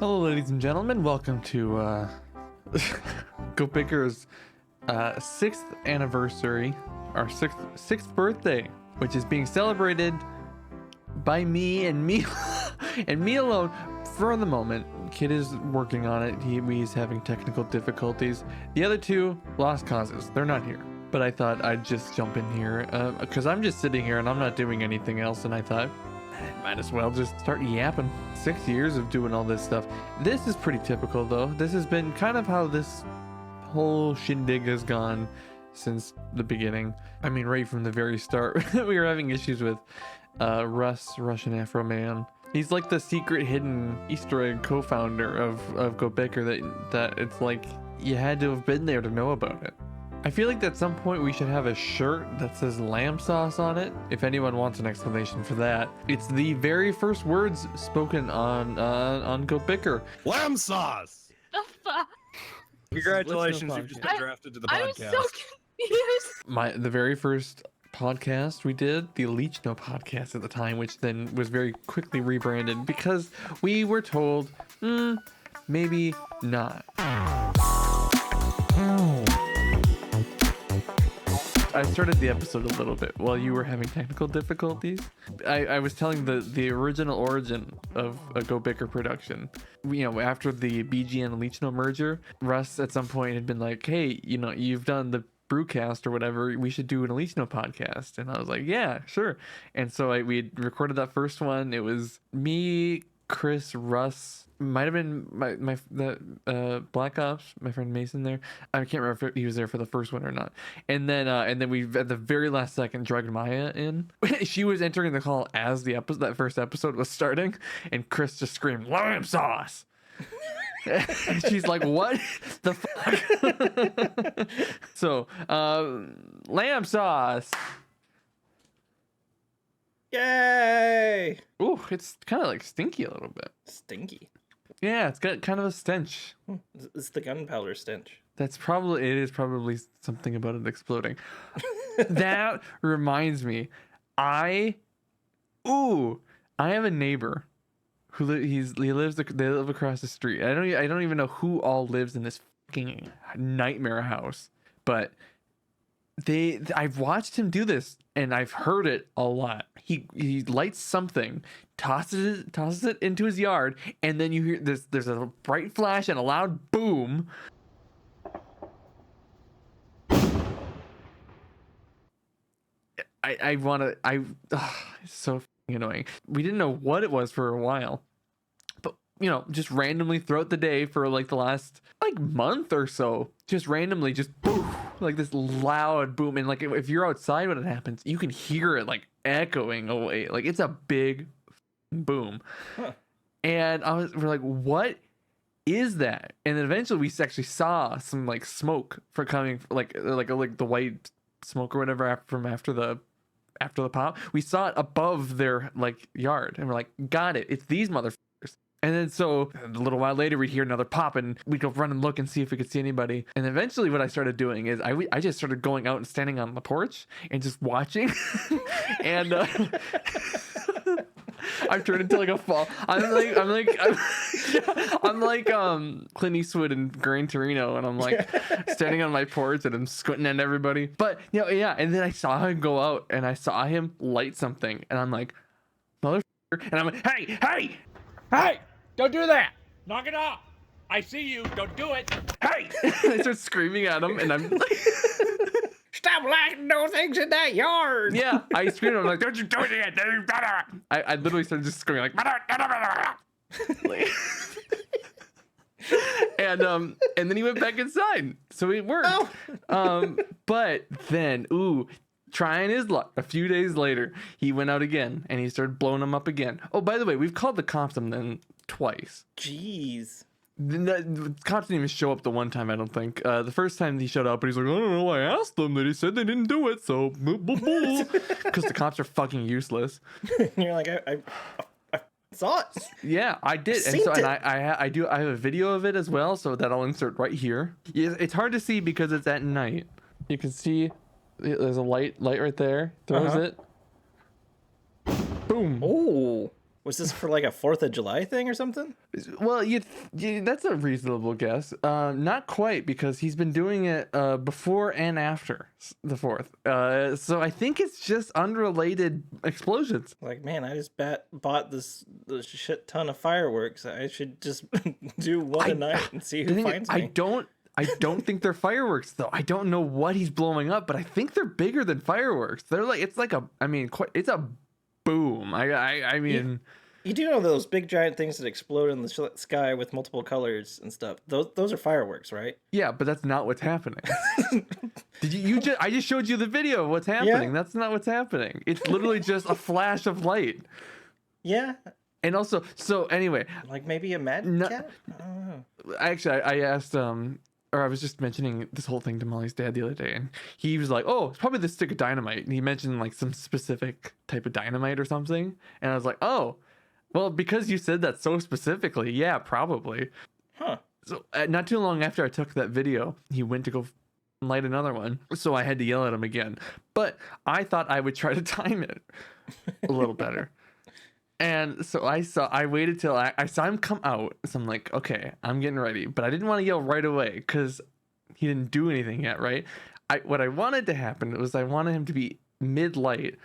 Hello, ladies and gentlemen. Welcome to GoBicker's 6th anniversary, our sixth birthday, which is being celebrated by me and me and me alone for the moment. Kitt is working on it. He's having technical difficulties. The other two, lost causes. They're not here. But I thought I'd just jump in here because I'm just sitting here and I'm not doing anything else, and I thought might as well just start yapping. 6 years of doing all this stuff. This is pretty typical though. This has been kind of how this whole shindig has gone since the beginning. I mean, right from the very start. We were having issues with Russian Afro Man. He's like the secret hidden Easter egg co-founder of GoBicker that it's like you had to have been there to know about it. I feel like at some point we should have a shirt that says lamb sauce on it. If anyone wants an explanation for that, it's the very first words spoken on GoBicker. Lamb sauce. The fuck? Congratulations, you've just been drafted to the podcast. I'm so confused. The very first podcast we did, the Leech No podcast at the time, which then was very quickly rebranded because we were told, maybe not. I started the episode a little bit while you were having technical difficulties. I was telling the original origin of a GoBicker production. After the BG and Leech No merger, Russ at some point had been like, hey, you've done the Brewcast or whatever, we should do an Leech No podcast. And I was like, yeah, sure. And so we recorded that first one. It was me, Chris, Russ, might have been the Black Ops, my friend Mason there. I can't remember if he was there for the first one or not. And then we at the very last second dragged Maya in. She was entering the call as that first episode was starting, and Chris just screamed lamb sauce. She's like, what the fuck? So lamb sauce. Yay! Ooh, it's kind of like stinky a little bit. Stinky. Yeah, it's got kind of a stench. It's the gunpowder stench. It is probably something about it exploding. That reminds me, I have a neighbor who they live across the street. I don't even know who all lives in this fucking nightmare house, but I've watched him do this and I've heard it a lot. He lights something, tosses it into his yard, and then you hear there's a bright flash and a loud boom. It's so annoying. We didn't know what it was for a while, but just randomly throughout the day for like the last month or so, just randomly just poof, like this loud boom. And like if you're outside when it happens, you can hear it like echoing away. Like it's a big boom. Huh. And we're like, what is that? And then eventually we actually saw some like smoke for coming, like the white smoke or whatever from after the pop. We saw it above their like yard, and we're like, got it, it's these motherfuckers. And then so a little while later we'd hear another pop, and we'd go run and look and see if we could see anybody. And eventually what I started doing is I just started going out and standing on the porch and just watching. And I've turned into like a fall. I'm like Clint Eastwood and Gran Torino, and I'm like standing on my porch and I'm squinting at everybody. But yeah. And then I saw him go out and I saw him light something, and I'm like, motherfucker. And I'm like, hey, don't do that. Knock it off. I see you. Don't do it. Hey! I start screaming at him, and I'm like, stop lighting those things in that yard. Yeah, I screamed. I'm like, don't you do it! I literally started just screaming like, and then he went back inside, so it worked. Oh. But then, trying his luck, a few days later, he went out again, and he started blowing them up again. Oh, by the way, we've called the cops on them twice. Jeez. The cops didn't even show up the one time, I don't think. The first time he showed up, and he's like, I don't know, I asked them, they said they didn't do it, so because the cops are fucking useless. You're like, I saw it. Yeah, I did. And I have a video of it as well, so that I'll insert right here. It's hard to see because it's at night. You can see there's a light right there. Throws it. Boom. Oh. Was this for like a 4th of July thing or something? Well, that's a reasonable guess. Not quite, because he's been doing it before and after the 4th. So I think it's just unrelated explosions. Like, man, I just bought this shit ton of fireworks. I should just do one a night and see who finds me. I don't think they're fireworks though. I don't know what he's blowing up, but I think they're bigger than fireworks. They're like, it's a boom. I mean, you do know those big giant things that explode in the sky with multiple colors and stuff. Those are fireworks, right? yeah, but that's not what's happening. I just showed you the video of what's happening. Yeah. That's not what's happening. It's literally just a flash of light. Yeah. And also, so anyway, Like maybe a magic cat? I don't know. actually, I asked, or I was just mentioning this whole thing to Molly's dad the other day, and he was like, "Oh, it's probably the stick of dynamite." And he mentioned like some specific type of dynamite or something, and I was like, "Oh, well, because you said that so specifically, yeah, probably." Huh. So not too long after I took that video, he went to go light another one, so I had to yell at him again. But I thought I would try to time it a little better. And so I waited till I saw him come out. So I'm like, okay, I'm getting ready. But I didn't want to yell right away because he didn't do anything yet, right? What I wanted to happen was I wanted him to be mid-light.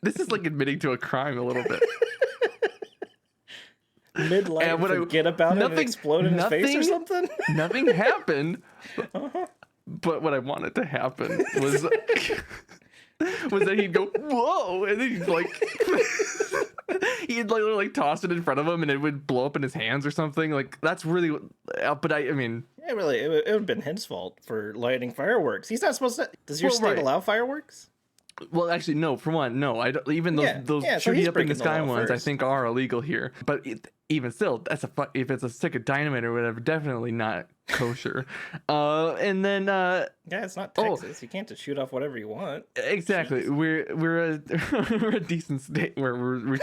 This is like admitting to a crime a little bit. Mid-light and forget about it and explode in his face or something? Nothing happened. But what I wanted to happen was... was that he'd go, whoa, and then he'd like toss it in front of him and it would blow up in his hands or something. Like, that's really, but I mean, yeah, really, it would have been his fault for lighting fireworks. He's not supposed to. Does your state allow fireworks? Well, actually, no. For one, no. I don't, even those shooting up in the sky ones, I think are illegal here. But even still, if it's a stick of dynamite or whatever, definitely not kosher. And then yeah, it's not Texas. You can't just shoot off whatever you want. Exactly. Jeez. We're a decent state where we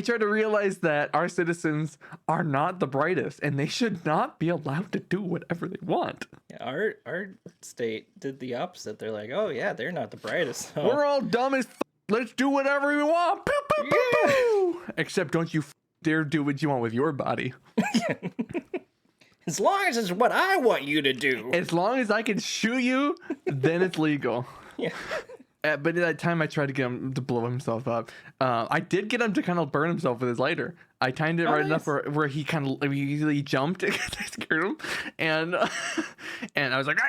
try to realize that our citizens are not the brightest and they should not be allowed to do whatever they want. Yeah, our state did the opposite. They're like, oh yeah, they're not the brightest. So. We're all dumb as let's do whatever we want. Pew, pew, pew, pew. Except don't you dare do what you want with your body. As long as it's what I want you to do. As long as I can shoot you, then it's legal. Yeah. But at that time, I tried to get him to blow himself up. I did get him to kind of burn himself with his lighter. I timed it right enough where he kind of immediately jumped. I scared him, and I was like,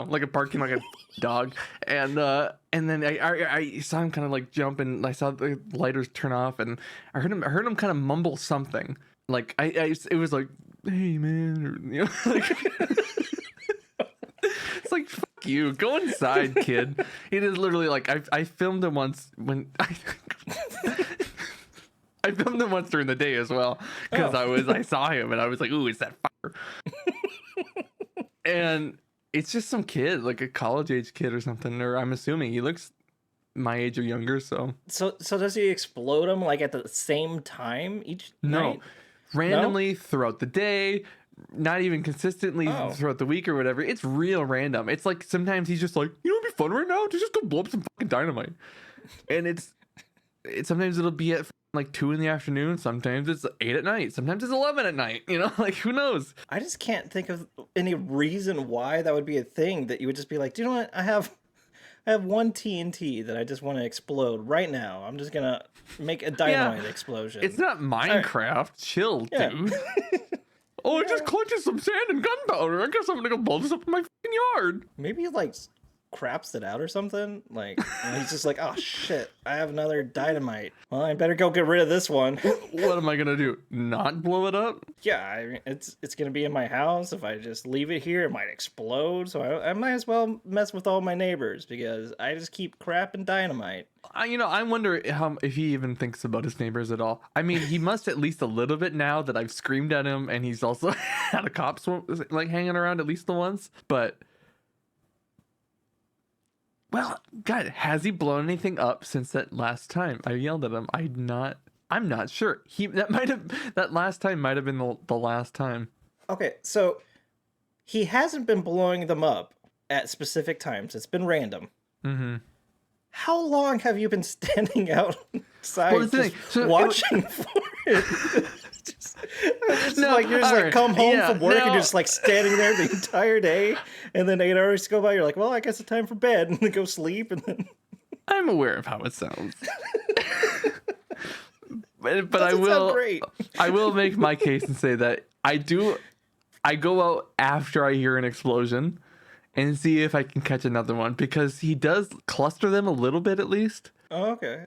like a barking like a dog. And then I saw him kind of like jump, and I saw the lighters turn off, and I heard him kind of mumble something. Like it was like, "Hey man," or, like. It's like, fuck you, go inside, kid. It is literally like I filmed him once when I filmed him once during the day as well because I saw him and I was like, ooh, it's that fire. And it's just some kid, like a college age kid or something, or I'm assuming he looks my age or younger. So does he explode them like at the same time each night? Randomly throughout the day. Not even consistently throughout the week or whatever. It's real random. It's like sometimes he's just like, you know, it'd be fun right now to just go blow up some fucking dynamite. And it's sometimes it'll be at like 2 in the afternoon. Sometimes it's 8 at night. Sometimes it's 11 at night. You know, like who knows? I just can't think of any reason why that would be a thing that you would just be like, do you know what? I have one TNT that I just want to explode right now. I'm just gonna make a dynamite explosion. It's not Minecraft. Chill, dude. Oh, I just collected some sand and gunpowder. I guess I'm gonna go blow this up in my fucking yard. Maybe he like craps it out or something. Like and he's just like, oh shit, I have another dynamite. Well, I better go get rid of this one. What am I gonna do? Not blow it up? Yeah, I mean, it's gonna be in my house. If I just leave it here, it might explode. So I might as well mess with all my neighbors because I just keep crapping dynamite. I wonder if he even thinks about his neighbors at all. I mean, he must at least a little bit now that I've screamed at him, and he's also had a cop like hanging around at least the once. But well, God, has he blown anything up since that last time I yelled at him? I'm not sure. That last time might have been the last time. Okay, so he hasn't been blowing them up at specific times. It's been random. Mm-hmm. how long have you been standing outside Well, the thing- so watching for it? It's No, like you're just alright, like come home yeah, from work and no. you're just like standing there the entire day, and then 8 hours go by. You're like, well, I guess it's time for bed, and then go sleep, and then I'm aware of how it sounds. but I Doesn't sound will great. I will make my case and say that I go out after I hear an explosion and see if I can catch another one, because he does cluster them a little bit at least. Oh, okay.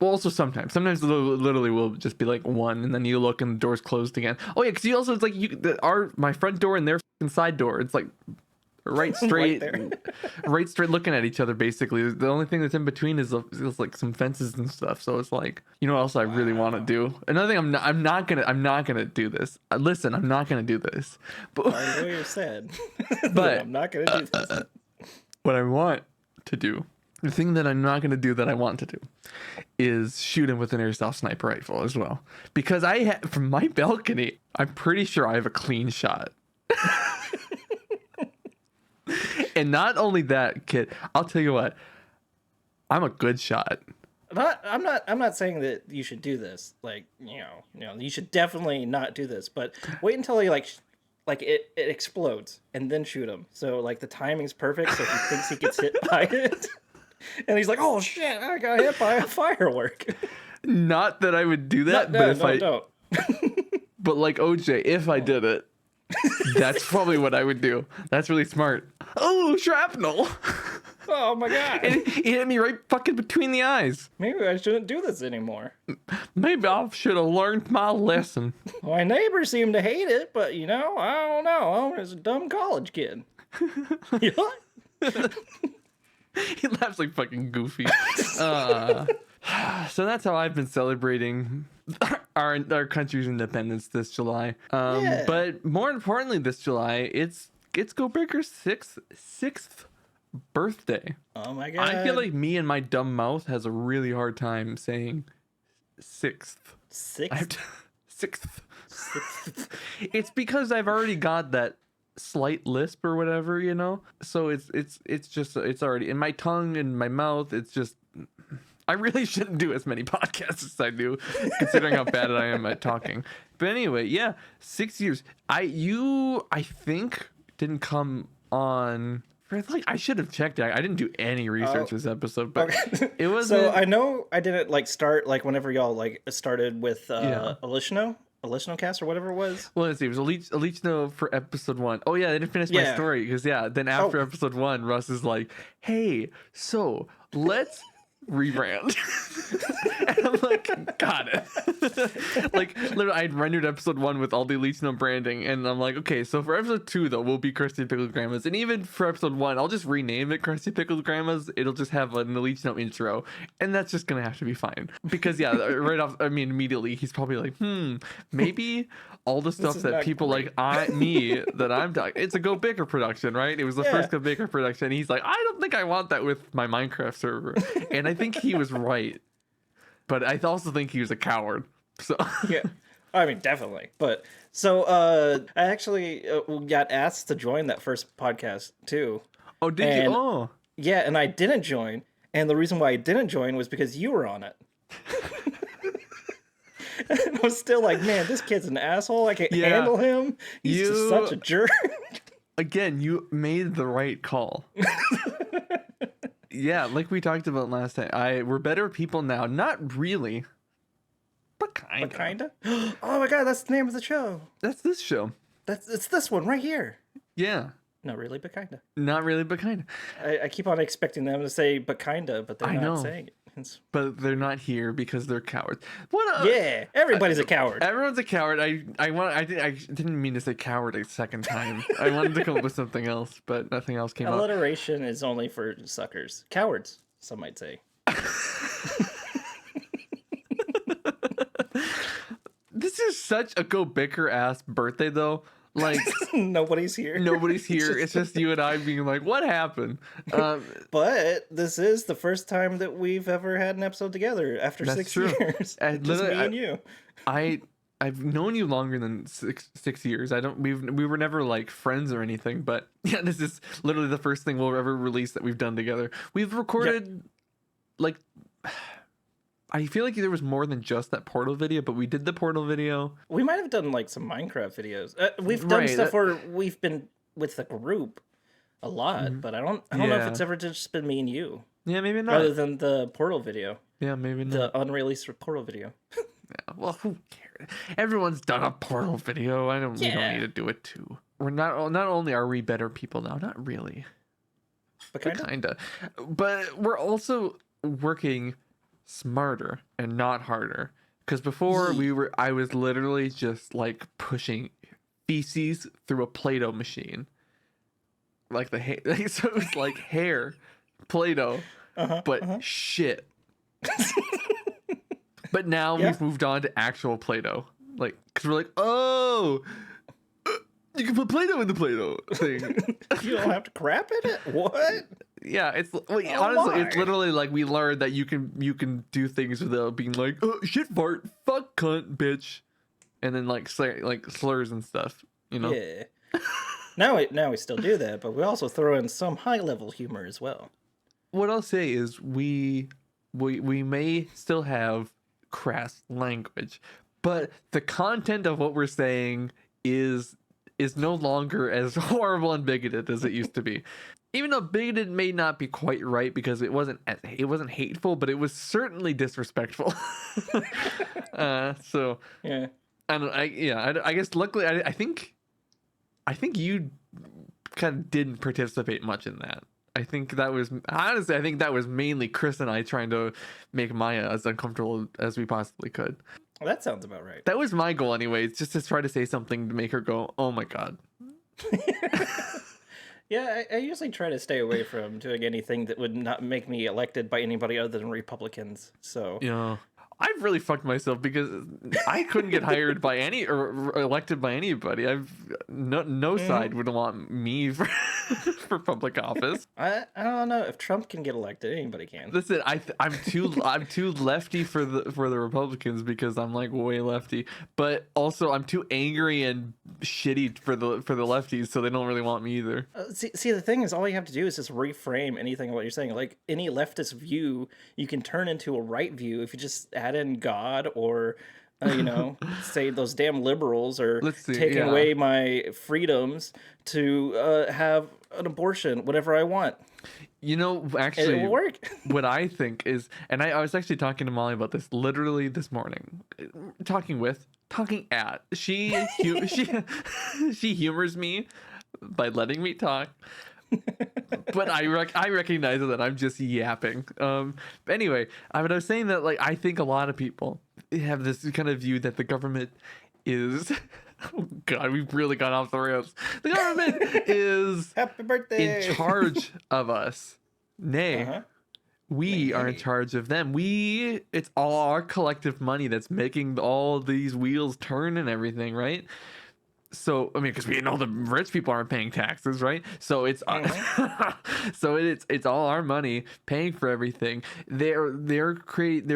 Well, also sometimes literally will just be like one, and then you look and the door's closed again. Oh yeah, because you also, it's like my front door and their fucking side door, it's like right straight, there. right straight looking at each other. Basically, the only thing that's in between is like some fences and stuff. So it's like, you know what else I really want to do? Another thing, I'm not gonna do this. Listen, I'm not gonna do this. But I know you're sad, But- I'm not gonna do this. what I want to do, the thing that I'm not going to do that I want to do, is shoot him with an airsoft sniper rifle as well. Because from my balcony, I'm pretty sure I have a clean shot. And not only that, Kitt, I'll tell you what, I'm a good shot. I'm not saying that you should do this. Like, you know, you should definitely not do this. But wait until he like it explodes and then shoot him. So like the timing's perfect. So he thinks he gets hit by it, and he's like, "Oh shit, I got hit by a firework." Not that I would do that, Don't. But like OJ, if I did it, that's probably what I would do. That's really smart. Oh, shrapnel! Oh my god. And it hit me right fucking between the eyes. Maybe I shouldn't do this anymore. Maybe I should have learned my lesson. My neighbors seem to hate it, but you know, I don't know. I'm just a dumb college kid. He laughs like fucking Goofy. So that's how I've been celebrating our country's independence this July. Yeah. But more importantly, this July, it's GoBicker's sixth birthday. Oh my god. I feel like me and my dumb mouth has a really hard time saying sixth. Sixth. It's because I've already got that slight lisp or whatever, you know. So it's already in my tongue and my mouth. It's just, I really shouldn't do as many podcasts as I do, considering how bad I am at talking. But anyway, yeah, 6 years. I think didn't come on. Like, I should have checked it. I didn't do any research this episode, but okay. it was. So I know I didn't like start like whenever y'all like started with Alishno cast or whatever it was. Well, let's see. It was Alishno for episode 1. Oh yeah, they didn't finish my story because then after episode 1, Russ is like, "Hey, so let's rebrand." And I'm like, got it. Like literally, I rendered episode 1 with all the Alishno branding, and I'm like, okay, so for episode 2 though, we'll be Krusty Pickled Grandmas, and even for episode 1, I'll just rename it Krusty Pickled Grandmas. It'll just have an Alishno intro, and that's just gonna have to be fine because right off, I mean, immediately he's probably like, maybe all the stuff that people great. like me that I'm talking. It's a GoBicker production, right? It was the first GoBicker production. He's like, I don't think I want that with my Minecraft server, and I think he was right. But I also think he was a coward. So Yeah, I mean definitely. But so I actually got asked to join that first podcast too. Oh, did you? Oh, yeah, and I didn't join, and the reason why I didn't join was because you were on it. And I was still like, man, this kid's an asshole. I can't handle him. He's just such a jerk. Again, you made the right call. Yeah, like we talked about last time. We're better people now. Not really, but kind of. Kinda. Oh my god, that's the name of the show. That's this show. It's this one right here. Yeah. Not really, but kinda. Not really, but kind of. I keep on expecting them to say but kinda, but they're not saying it. But they're not here because they're cowards. Yeah, everybody's a coward. Everyone's a coward. I didn't mean to say coward a second time. I wanted to come up with something else, but nothing else came up. Alliteration is only for suckers. Cowards, some might say. This is such a GoBicker ass birthday though. Like Nobody's here. Nobody's here. It's just you and I being like, what happened? But this is the first time that we've ever had an episode together after That's 6 true. years. And Just me literally, and you. I've known you longer than six years. We were never like friends or anything, but yeah, this is literally the first thing we'll ever release that we've done together. We've recorded like I feel like there was more than just that Portal video, but we did the Portal video. We might have done like some Minecraft videos. We've done stuff where we've been with the group a lot, but I don't know if it's ever just been me and you. Yeah, maybe not. Rather than the Portal video. Yeah, maybe not. The unreleased Portal video. Yeah, well, who cares? Everyone's done a Portal video. We don't need to do it too. We're not only are we better people now, not really. But kinda. But we're also working smarter and not harder. Because before I was literally just like pushing feces through a Play-Doh machine. Like so it was like hair, Play-Doh, but shit. But now we've moved on to actual Play-Doh. Like, because we're like, oh, you can put Play-Doh in the Play-Doh thing. You don't have to crap in it? What? Yeah, honestly, it's literally like we learned that you can do things without being like, oh, shit fart, fuck cunt, bitch, and then like slurs and stuff, you know? Yeah. Now we still do that, but we also throw in some high level humor as well. What I'll say is we may still have crass language, but the content of what we're saying is no longer as horrible and bigoted as it used to be. Even though bigoted may not be quite right because it wasn't hateful, but it was certainly disrespectful. So yeah, I guess luckily I think you kind of didn't participate much in that. I think that was mainly Chris and I trying to make Maya as uncomfortable as we possibly could. Well, that sounds about right. That was my goal anyways, just to try to say something to make her go, oh my god. Yeah, I usually try to stay away from doing anything that would not make me elected by anybody other than Republicans. So yeah, I've really fucked myself because I couldn't get hired by any or elected by anybody. No side would want me for public office. I don't know if Trump can get elected, anybody can. Listen, I'm too lefty for the Republicans because I'm like way lefty, but also I'm too angry and shitty for the lefties, so they don't really want me either. See, the thing is, all you have to do is just reframe anything what you're saying. Like any leftist view, you can turn into a right view if you just add in God or say those damn liberals are taking away my freedoms to have an abortion whenever I want. Actually, it will work. What I think is, and I was actually talking to Molly about this literally this morning. Talking at. She humors me by letting me talk. But I recognize that I'm just yapping. Anyway, I was saying that like I think a lot of people have this kind of view that the government is. Oh God, we've really gone off the rails. The government is Happy birthday in charge of us. Nay, we are in charge of them. It's all our collective money that's making all these wheels turn and everything, right? So I mean, because we know the rich people aren't paying taxes, right? So it's so it's all our money paying for everything. They're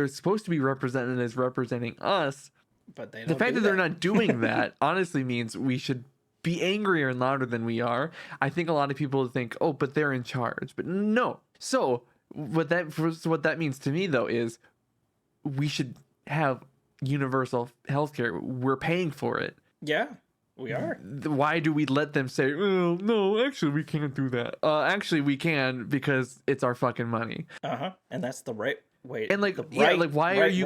supposed to be represented as representing us. But they don't the fact do that they're not doing that honestly means we should be angrier and louder than we are. I think a lot of people think, oh, but they're in charge. But no. So what that means to me though is we should have universal healthcare. We're paying for it. Yeah, we are. Why do we let them say, oh, no, actually we can't do that? Actually we can because it's our fucking money. And that's the right way. And why are you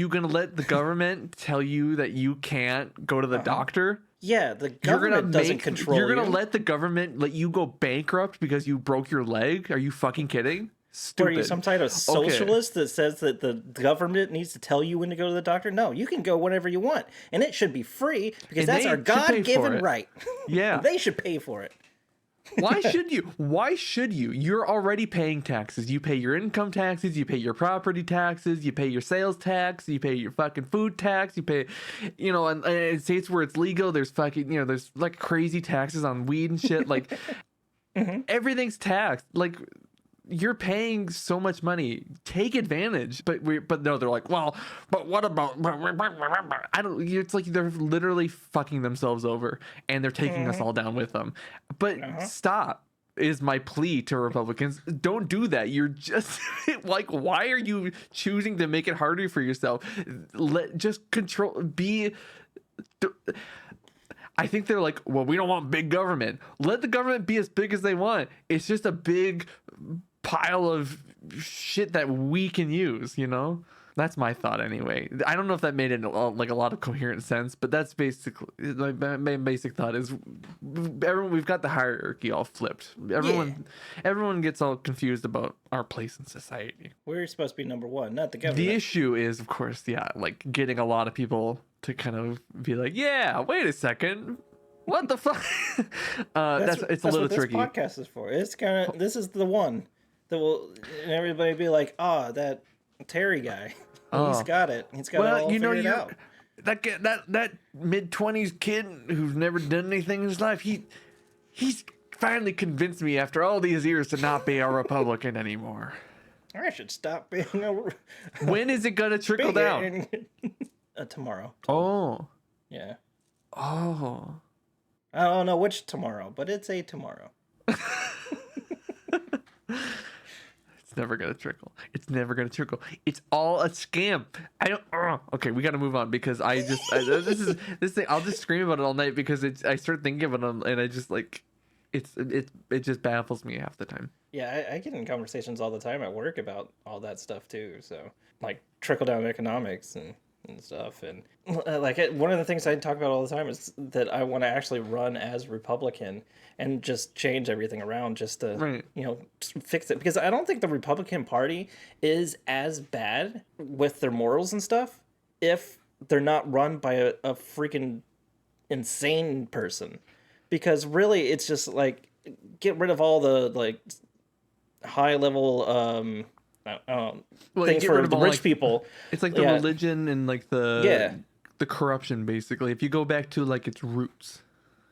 gonna let the government tell you that you can't go to the doctor? Yeah, the government doesn't control you. You're gonna let the government let you go bankrupt because you broke your leg? Are you fucking kidding? Stupid. Are you some type of socialist that says that the government needs to tell you when to go to the doctor? No, you can go whenever you want, and it should be free because that's our God-given right. Yeah, they should pay for it. Why should you? Why should you? You're already paying taxes. You pay your income taxes. You pay your property taxes. You pay your sales tax. You pay your fucking food tax. You pay, and in states where it's legal, there's fucking, there's like crazy taxes on weed and shit. Like everything's taxed. Like you're paying so much money. Take advantage. But no, they're like, well, but what about? I don't. It's like they're literally fucking themselves over, and they're taking us all down with them. But stop. is my plea to Republicans. Don't do that. You're just like, why are you choosing to make it harder for yourself? Just control. I think they're like, well, we don't want big government. Let the government be as big as they want. It's just a big pile of shit that we can use, you know? That's my thought anyway. I don't know if that made it like a lot of coherent sense, but that's basically my basic thought is we've got the hierarchy all flipped. Everyone gets all confused about our place in society. We're supposed to be number one, not the government. The issue is, of course, like getting a lot of people to kind of be like, yeah, wait a second, what the fuck? It's a little tricky. This podcast is for. It's kind of, this is the one that will, and everybody be like, that Terry guy. He's got it. He's got it all figured out. That mid-20s kid who's never done anything in his life, he's finally convinced me after all these years to not be a Republican anymore. I should stop being a... When is it gonna trickle down? Tomorrow. Oh. Yeah. Oh. I don't know which tomorrow, but it's a tomorrow. It's never gonna trickle. It's never gonna trickle. It's all a scam. I don't. Okay, we gotta move on because this thing. I'll just scream about it all night because I start thinking about it and I just like, it just baffles me half the time. Yeah, I get in conversations all the time at work about all that stuff too. So like trickle down economics and stuff, and one of the things I talk about all the time is that I want to actually run as Republican and just change everything around just to just fix it, because I don't think the Republican Party is as bad with their morals and stuff if they're not run by a freaking insane person, because really it's just like get rid of all the like high level things for the rich people. It's like the religion and like the corruption, basically. If you go back to like its roots.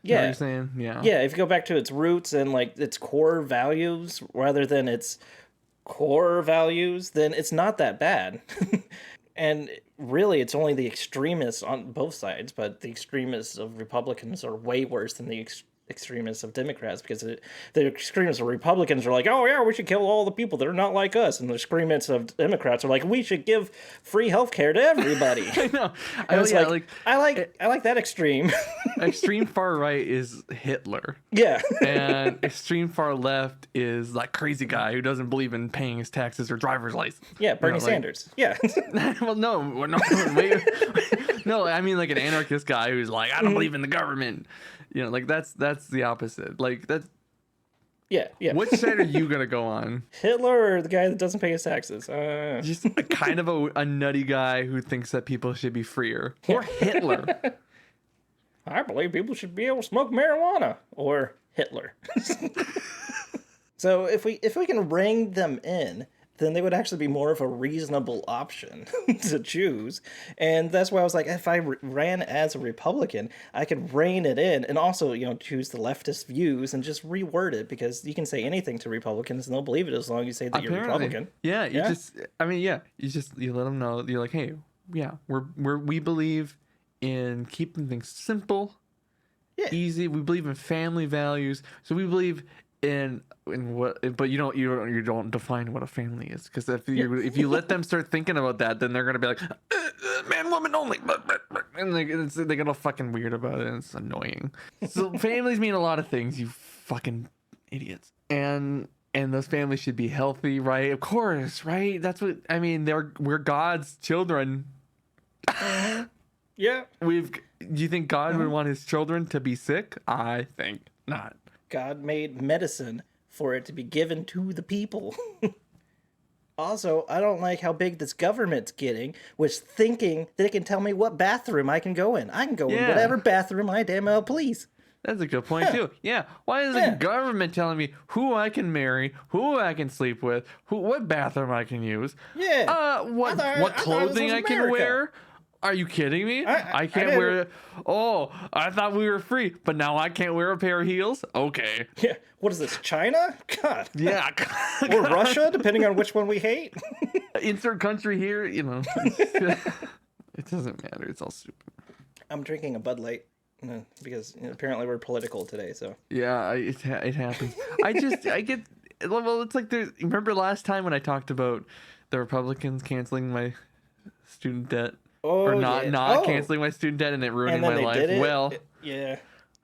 You know what you're saying? Yeah, if you go back to its roots and like its core values rather than its core values, then it's not that bad. And really it's only the extremists on both sides, but the extremists of Republicans are way worse than the extremists of Democrats, because the extremists of Republicans are like, oh yeah, we should kill all the people that are not like us, and the extremists of Democrats are like, we should give free healthcare to everybody. I know. I like that extreme. Extreme far right is Hitler. Yeah. And extreme far left is like crazy guy who doesn't believe in paying his taxes or driver's license. Yeah, Bernie Sanders. Yeah. Well, no, wait. No, I mean like an anarchist guy who's like, I don't believe in the government. You know, like that's the opposite. Like that's. Yeah. Which side are you gonna go on? Hitler or the guy that doesn't pay his taxes? Just a kind of a nutty guy who thinks that people should be freer, or Hitler. I believe people should be able to smoke marijuana, or Hitler. So if we can rein them in, then they would actually be more of a reasonable option to choose. And that's why I was like, if I ran as a Republican, I could rein it in and also, choose the leftist views and just reword it, because you can say anything to Republicans and they'll believe it as long as you say that you're Republican. Yeah, you let them know. You're like, hey, yeah, we believe in keeping things simple, easy. We believe in family values. So we believe in what, but you don't define what a family is, because if you let them start thinking about that, then they're gonna be like man, woman only, and they're gonna fucking weird about it, and it's annoying. So families mean a lot of things, you fucking idiots, and those families should be healthy, right? Of course, right? That's what I mean. We're God's children. Yeah. Do you think God would want his children to be sick? I think not. God made medicine for it to be given to the people. Also, I don't like how big this government's getting, which thinking that it can tell me what bathroom I can go in. I can go in whatever bathroom I damn well please. That's a good point too. Yeah. Why is the government telling me who I can marry, who I can sleep with, what bathroom I can use? Yeah. What clothing I can wear? Are you kidding me? I can't wear it. Oh, I thought we were free, but now I can't wear a pair of heels? Okay. Yeah. What is this, China? God. Yeah. Or Russia, depending on which one we hate. Insert country here, It doesn't matter. It's all stupid. I'm drinking a Bud Light. because apparently we're political today. So Yeah, it happens. I get well. It's like remember last time when I talked about the Republicans canceling my student debt or not canceling my student debt and it ruining my life. Well, yeah.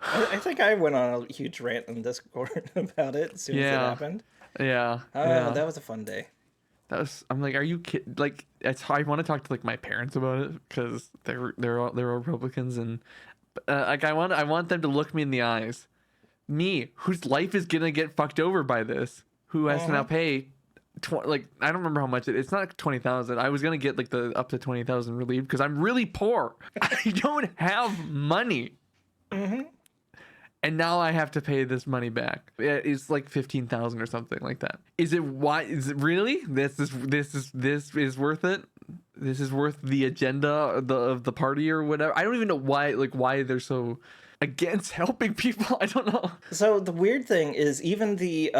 I think I went on a huge rant on Discord about it as soon as it happened. Yeah. That was a fun day. I'm like, are you kidding? Like, I want to talk to like my parents about it because they're all Republicans and like I want them to look me in the eyes. Me, whose life is gonna get fucked over by this, who has to now pay, like I don't remember how much it's not 20,000. I was gonna get like the up to 20,000 relief because I'm really poor. I don't have money. And now I have to pay this money back. It's like 15,000 or something like that. Is it really? This is worth it? This is worth the agenda of the party or whatever. I don't even know why they're so against helping people. I don't know. So the weird thing is even the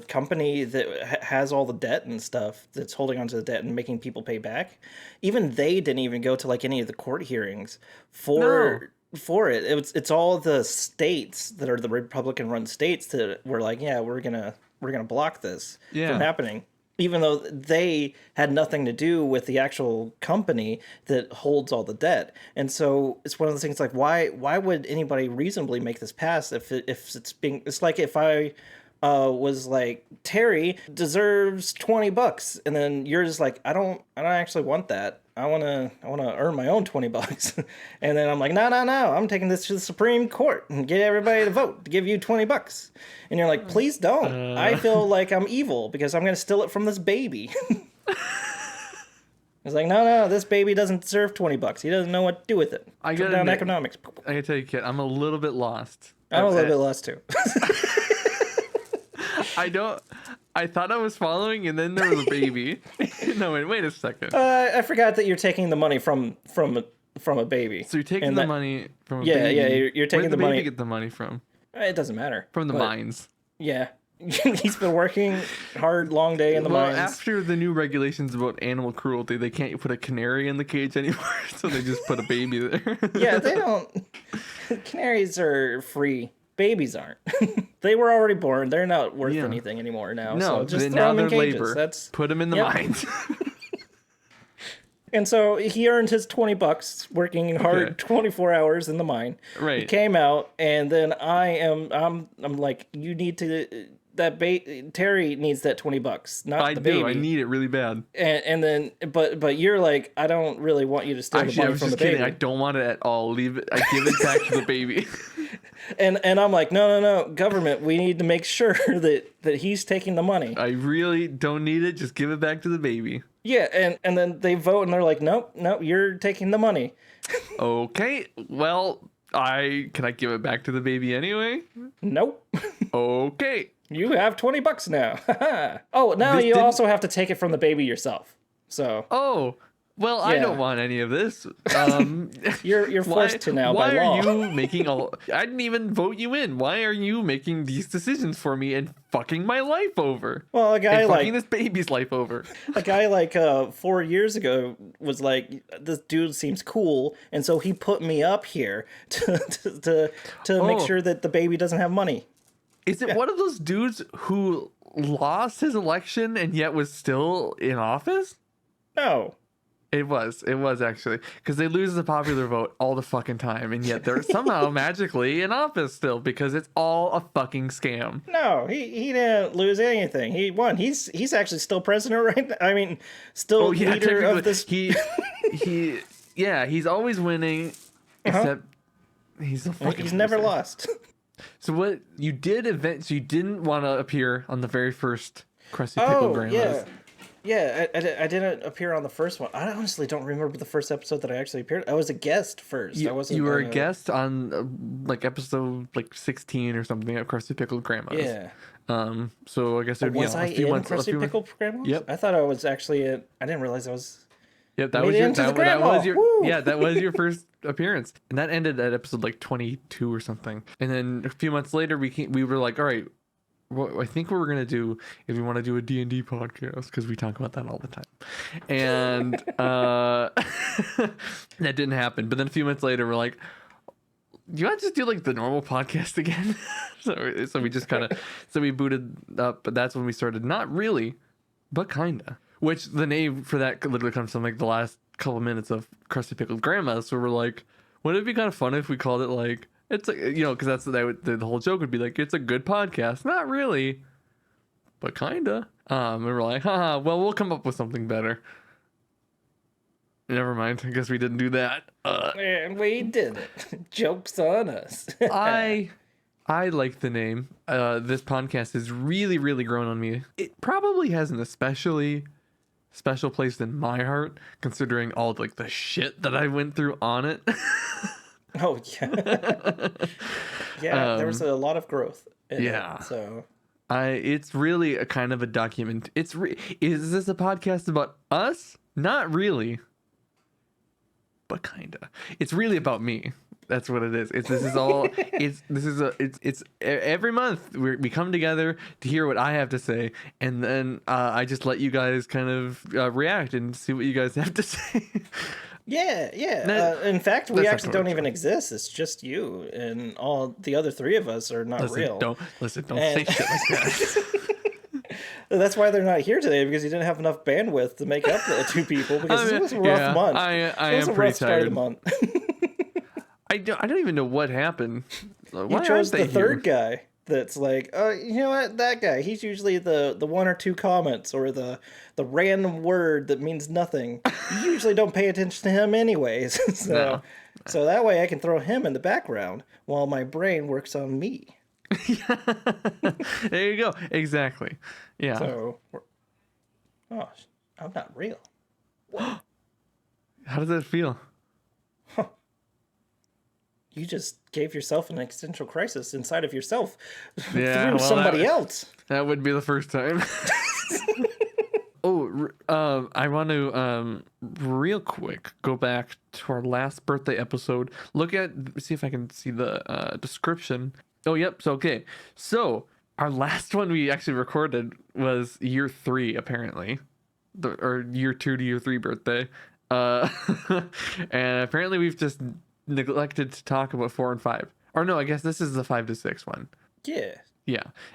company that has all the debt and stuff that's holding onto the debt and making people pay back, even they didn't even go to like any of the court hearings for it. It's all the states that are the Republican run states that were like, yeah, we're gonna block this from happening, even though they had nothing to do with the actual company that holds all the debt. And so it's one of those things like, why would anybody reasonably make this pass it's like if I was like, Terry deserves $20, and then you're just like, I don't actually want that. I wanna earn my own $20. And then I'm like, no, I'm taking this to the Supreme Court and get everybody to vote to give you $20. And you're like, please don't. I feel like I'm evil because I'm gonna steal it from this baby. It's like, no, this baby doesn't deserve $20. He doesn't know what to do with it. I gotta down economics. I gotta tell you, Kit, I'm a little bit lost. I'm a little bit lost too. I thought I was following, and then there was a baby. No, wait a second. I forgot that you're taking the money from a baby. So you're taking the money from a baby. Yeah, you're taking the money. Where did the baby get the money from? It doesn't matter. From the mines. Yeah. He's been working hard, long day in the mines. After the new regulations about animal cruelty, they can't put a canary in the cage anymore, so they just put a baby there. Yeah, they don't. Canaries are free. Babies aren't. They were already born. They're not worth anything anymore now. No, so just now throw them in they're cages. labor. Put them in the mines. And so he earned his $20 working hard 24 hours in the mine. Right. He came out, and then I'm like, you need to Terry needs that $20, not the baby. I need it really bad. And then but you're like, I don't really want you to steal the money from the baby. Kidding. I don't want it at all. Leave it. I give it back to the baby. And I'm like, no, government, we need to make sure that he's taking the money. I really don't need it. Just give it back to the baby. Yeah, and then they vote and they're like, nope, you're taking the money. Okay, well, can I give it back to the baby anyway? Nope. Okay. You have $20 now. Oh, now you also have to take it from the baby yourself. So. Oh. Well, yeah. I don't want any of this. You're forced to now by law. Why are you making I didn't even vote you in. Why are you making these decisions for me and fucking my life over? Well, a guy fucking this baby's life over. A guy like 4 years ago was like, this dude seems cool, and so he put me up here to make sure that the baby doesn't have money. Is it one of those dudes who lost his election and yet was still in office? No. It was actually, because they lose the popular vote all the fucking time, and yet they're somehow magically in office still because it's all a fucking scam. No, he didn't lose anything. He won. He's actually still president right now. I mean, still leader of this. He's always winning, except he's a fucking. He's never lost. So what you did you didn't want to appear on the very first Crusty Pickle Grandmas. Yeah, I didn't appear on the first one. I honestly don't remember the first episode that I actually appeared. I was a guest first. You were a guest on like episode 16 or something of Crusty Pickle Grandmas. Yeah. So I guess it would be a few months. Crusty Pickle Grandmas? Yep. I thought I was actually I didn't realize I was. Yep, that was your first appearance, and that ended at episode 22 or something. And then a few months later, we were like, all right. What I think what we're gonna do is we want to do a D&D podcast because we talk about that all the time, and that didn't happen. But then a few months later, we're like, do you want to just do like the normal podcast again? so we just kind of, so we booted up, but that's when we started. Not really, but kinda. Which the name for that literally comes from like the last couple minutes of Crusty Pickled Grandma. So we're like, wouldn't it be kind of fun if we called it like, it's like, you know, because that's the whole joke would be like, it's a good podcast. Not really, but kinda. And we're like, haha, well, we'll come up with something better. Never mind. I guess we didn't do that. And we did it. Joke's on us. I like the name. This podcast has really, really grown on me. It probably has an especially special place in my heart, considering all like the shit that I went through on it. Oh yeah. Yeah, there was a lot of growth in Yeah. it, so it's really a kind of a document. Is this a podcast about us? Not really. But kinda. It's really about me. That's what it is. It's every month we come together to hear what I have to say, and then I just let you guys kind of react and see what you guys have to say. yeah. In fact, we actually don't even exist. It's just you, and all the other three of us are not real. Don't say shit like that. That's why they're not here today, because you didn't have enough bandwidth to make up the two people, because it was a rough month. I it was am a pretty rough start of the tired. month. I don't even know what happened. You chose the third guy that's like, oh, you know what, that guy, he's usually the one or two comments or the random word that means nothing. You usually don't pay attention to him anyways. So that way I can throw him in the background while my brain works on me. There you go. Exactly. Yeah. So, oh, I'm not real. How does that feel? You just gave yourself an existential crisis inside of yourself Yeah, through somebody else. That would be the first time. I want to real quick go back to our last birthday episode. See if I can see the description. Oh, yep. So our last one we actually recorded was year 3, apparently, or year 2 to year 3 birthday. And apparently we've just neglected to talk about 4 and 5. Or no, I guess this is the 5 to 6 one. Yeah.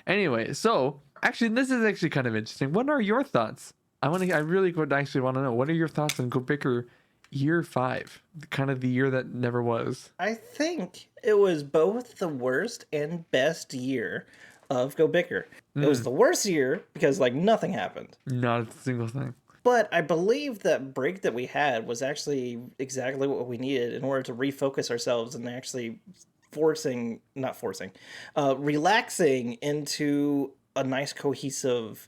Anyway, so actually, this is actually kind of interesting. What are your thoughts? I really would actually want to know. What are your thoughts on Go Bicker year 5? Kind of the year that never was. I think it was both the worst and best year of Go Bicker. It was the worst year because like nothing happened. Not a single thing. But I believe that break that we had was actually exactly what we needed in order to refocus ourselves and actually relaxing into a nice cohesive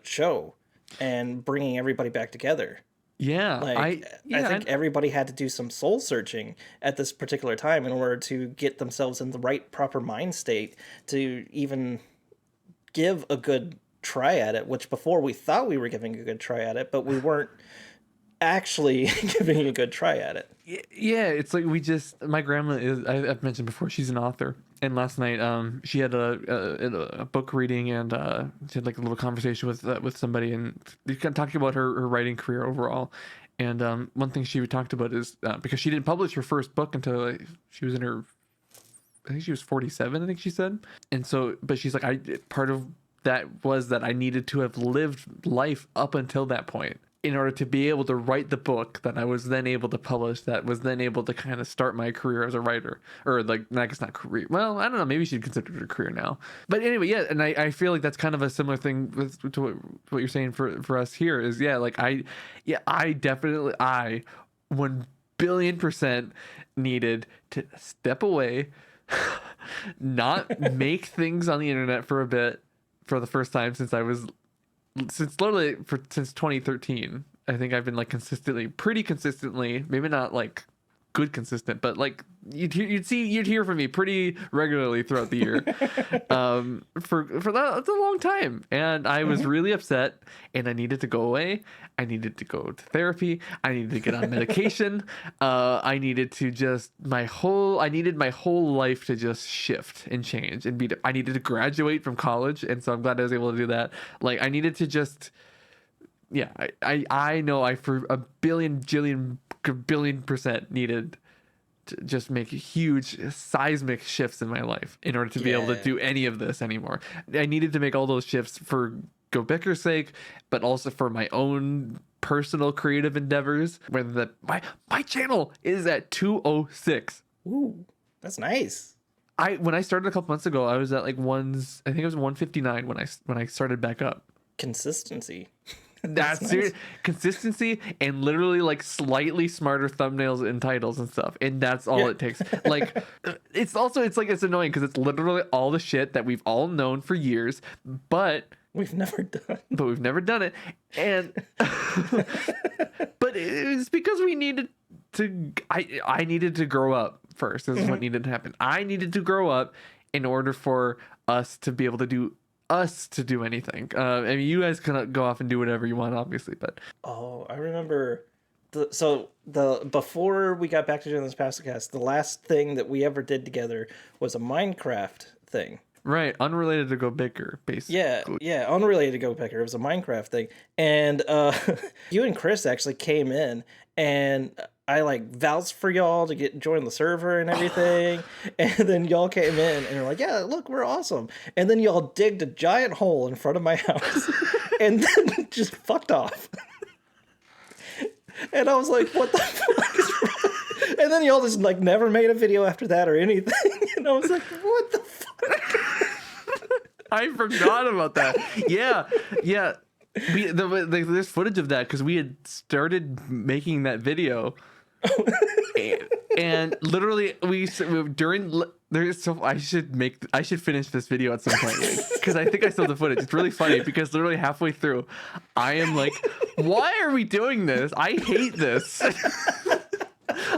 show and bringing everybody back together. Yeah, I think everybody had to do some soul searching at this particular time in order to get themselves in the right proper mind state to even give a good try at it, which before we thought we were giving a good try at it, but we weren't actually giving a good try at it. Yeah, it's like my grandma is, I've mentioned before, she's an author. And last night, she had a book reading, and she had like a little conversation with somebody, and talking about her writing career overall. And one thing she talked about is because she didn't publish her first book until she was I think she was 47, I think she said. And so, but she's like, part of that was that I needed to have lived life up until that point in order to be able to write the book that I was then able to publish, that was then able to kind of start my career as a writer. Or like, I guess not career. Well, I don't know. Maybe she'd consider it a career now. But anyway, yeah. And I feel like that's kind of a similar thing to what you're saying for us here is, yeah, like I 1 billion% needed to step away, not make things on the internet for a bit, for the first time since 2013. I think I've been like pretty consistently, maybe not like good consistent, but like you'd hear from me pretty regularly throughout the year. For that, that's a long time, and I was really upset, and I needed to go away. I needed to go to therapy. I needed to get on medication. I needed my whole life to just shift and change and I needed to graduate from college, and so I'm glad I was able to do that. Like I needed to just, yeah, I know I for a billion% needed to just make huge seismic shifts in my life in order to be able to do any of this anymore. I needed to make all those shifts for GoBicker's sake, but also for my own personal creative endeavors. Whether that my channel is at 206. Ooh, that's nice. When I started a couple months ago, I was at like I think it was 159 when I started back up. Consistency. That's nice. Consistency and literally like slightly smarter thumbnails and titles and stuff, and that's all it takes. Like it's annoying because it's literally all the shit that we've all known for years, but we've never done it. And but it's because we needed to I needed to grow up first. This is what needed to happen. I needed to grow up in order for us to be able to do anything. I mean, you guys can go off and do whatever you want, obviously, but I remember before we got back to doing this podcast, the last thing that we ever did together was a Minecraft thing. Right, unrelated to GoBicker, basically. Yeah, unrelated to GoBicker. It was a Minecraft thing, and you and Chris actually came in, and I like vouched for y'all to join the server and everything, and then y'all came in and you're like, yeah, look, we're awesome, and then y'all digged a giant hole in front of my house, and then just fucked off. And I was like, what the fuck is wrong? And then y'all just like never made a video after that or anything, and I was like, what the fuck? I forgot about that. Yeah. There's footage of that because we had started making that video, and literally I should finish this video at some point because I think I still have the footage. It's really funny because literally halfway through, I am like, why are we doing this? I hate this.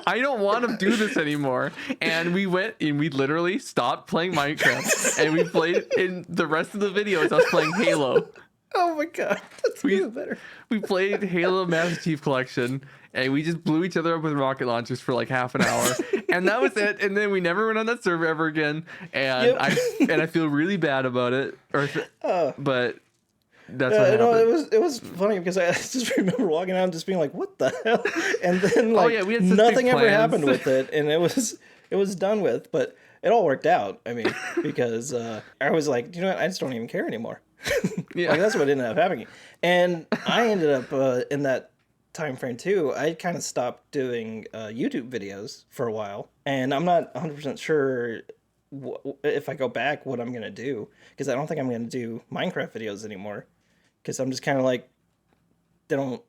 I don't want to do this anymore. And we went and we literally stopped playing Minecraft and we played in the rest of the video as us playing Halo. Oh my god, that's even better. We played Halo Master Chief Collection and we just blew each other up with rocket launchers for like half an hour. And that was it. And then we never went on that server ever again. And I feel really bad about it. But that's what happened. It was funny because I just remember walking out and just being like, what the hell? And then like we had nothing ever happened with it, and it was done with, but it all worked out. I mean, because I was like, you know what, I just don't even care anymore. Like that's what ended up happening. And I ended up in that time frame too, I kind of stopped doing YouTube videos for a while, and I'm not 100% sure if I go back what I'm gonna do, because I don't think I'm gonna do Minecraft videos anymore, because I'm just kind of like they don't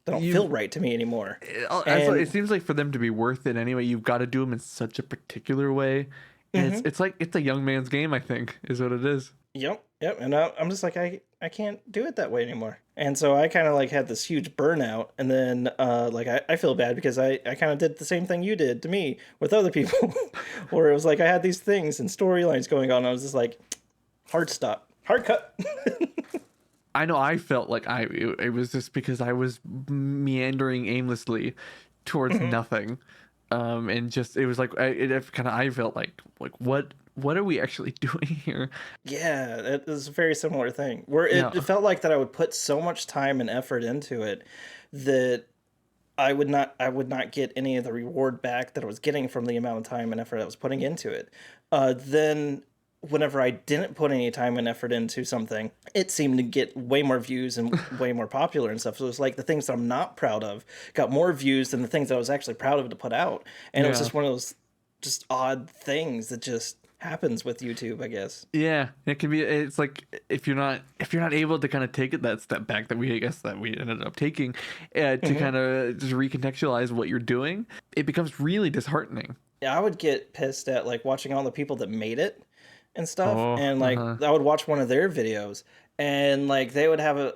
feel right to me anymore. It seems like for them to be worth it anyway, you've got to do them in such a particular way. And it's like it's a young man's game, I think, is what it is. Yep. And I'm just like I can't do it that way anymore. And so I kind of like had this huge burnout, and then like I feel bad because I kind of did the same thing you did to me with other people, where it was like I had these things and storylines going on. I was just like, hard stop, hard cut. I know I felt like it was just because I was meandering aimlessly towards nothing, and just it was like I felt like what are we actually doing here? Yeah, it was a very similar thing where it felt like that I would put so much time and effort into it that I would not get any of the reward back that I was getting from the amount of time and effort I was putting into it. Then whenever I didn't put any time and effort into something, it seemed to get way more views and way more popular and stuff. So it was like the things that I'm not proud of got more views than the things that I was actually proud of to put out. And it was just one of those just odd things that just happens with YouTube, I guess. Yeah, it can be. It's like if you're not able to kind of take that step back that we ended up taking to kind of just recontextualize what you're doing, it becomes really disheartening. Yeah, I would get pissed at like watching all the people that made it and stuff, and like I would watch one of their videos, and like they would have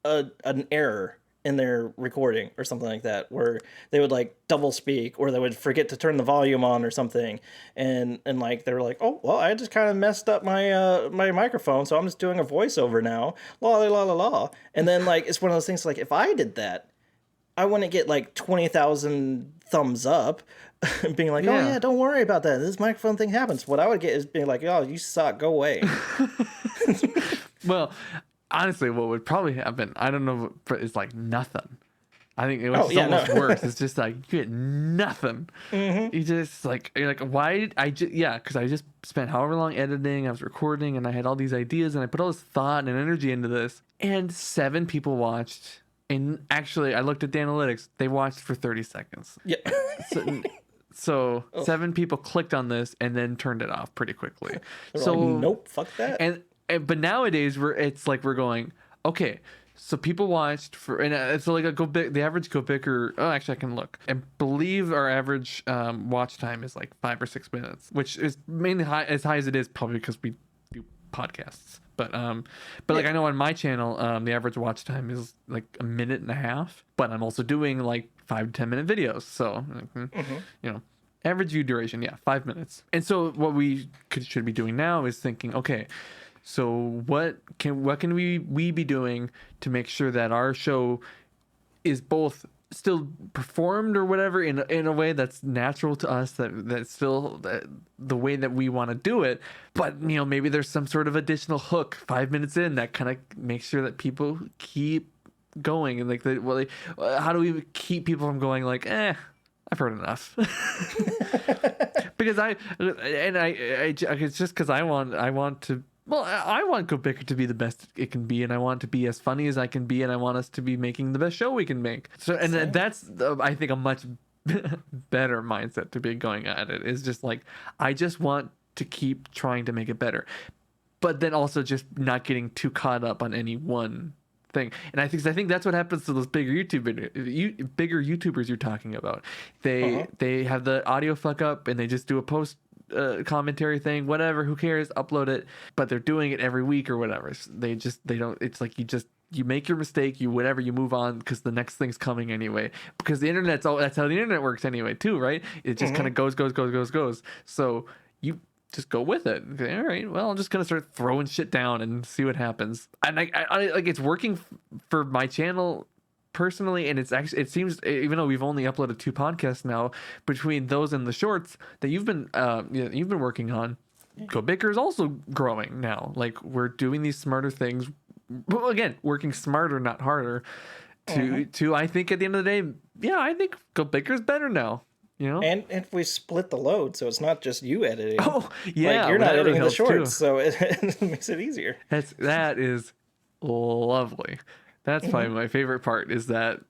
an error in their recording or something like that, where they would like double speak, or they would forget to turn the volume on or something, and like they were like, oh well, I just kind of messed up my my microphone, so I'm just doing a voiceover now, la la la la la. And then like it's one of those things, like if I did that, I wouldn't get like 20,000 thumbs up being like, oh yeah, don't worry about that, this microphone thing happens. What I would get is being like, oh, you suck, go away. Well, honestly, what would probably happen, I don't know, but it's like nothing. I think it was almost worse. It's just like you get nothing. Mm-hmm. You just you're like, why did I just because I just spent however long editing, I was recording, and I had all these ideas, and I put all this thought and energy into this, and 7 people watched. And actually, I looked at the analytics. They watched for 30 seconds. Yeah. So 7 people clicked on this and then turned it off pretty quickly. They're So like, nope, fuck that. And but nowadays we're going, okay. So people watched for, and so like the average GoBicker. Oh, actually, I can look. I believe our average watch time is like 5 or 6 minutes, which is mainly as high as it is probably because we do podcasts. But like I know on my channel, the average watch time is like 1.5 minutes. But I'm also doing like 5 to 10 minute videos, so you know, average view duration, 5 minutes. And so what we should be doing now is thinking, okay. So what can we be doing to make sure that our show is both still performed or whatever in a way that's natural to us, that's still the way that we want to do it, but maybe there's some sort of additional hook 5 minutes in that kind of makes sure that people keep going, and how do we keep people from going like, I've heard enough. Because it's just because I want to. Well, I want GoBicker to be the best it can be, and I want to be as funny as I can be, and I want us to be making the best show we can make. So, and that's I think a much better mindset to be going at it. Is just like, I just want to keep trying to make it better, but then also just not getting too caught up on any one thing. And I think that's what happens to those bigger YouTubers you're talking about. They have the audio fuck up, and they just do a post commentary thing, whatever, who cares, upload it, but they're doing it every week or whatever. So they don't, it's like you make your mistake, you move on because the next thing's coming anyway, because the internet's that's how the internet works anyway too, right? It just kind of goes. So you just go with it. Okay, all right, well, I'm just gonna start throwing shit down and see what happens. And I like, it's working for my channel personally, and it seems, even though we've only uploaded 2 podcasts now, between those and the shorts that you've been working on, GoBicker's also growing now. Like, we're doing these smarter things, again, working smarter, not harder, to I think at the end of the day, I think GoBicker's better now. And if we split the load, so it's not just you editing. Oh yeah, like, you're not editing the shorts, too. so it makes it easier. That is lovely. That's probably my favorite part, is that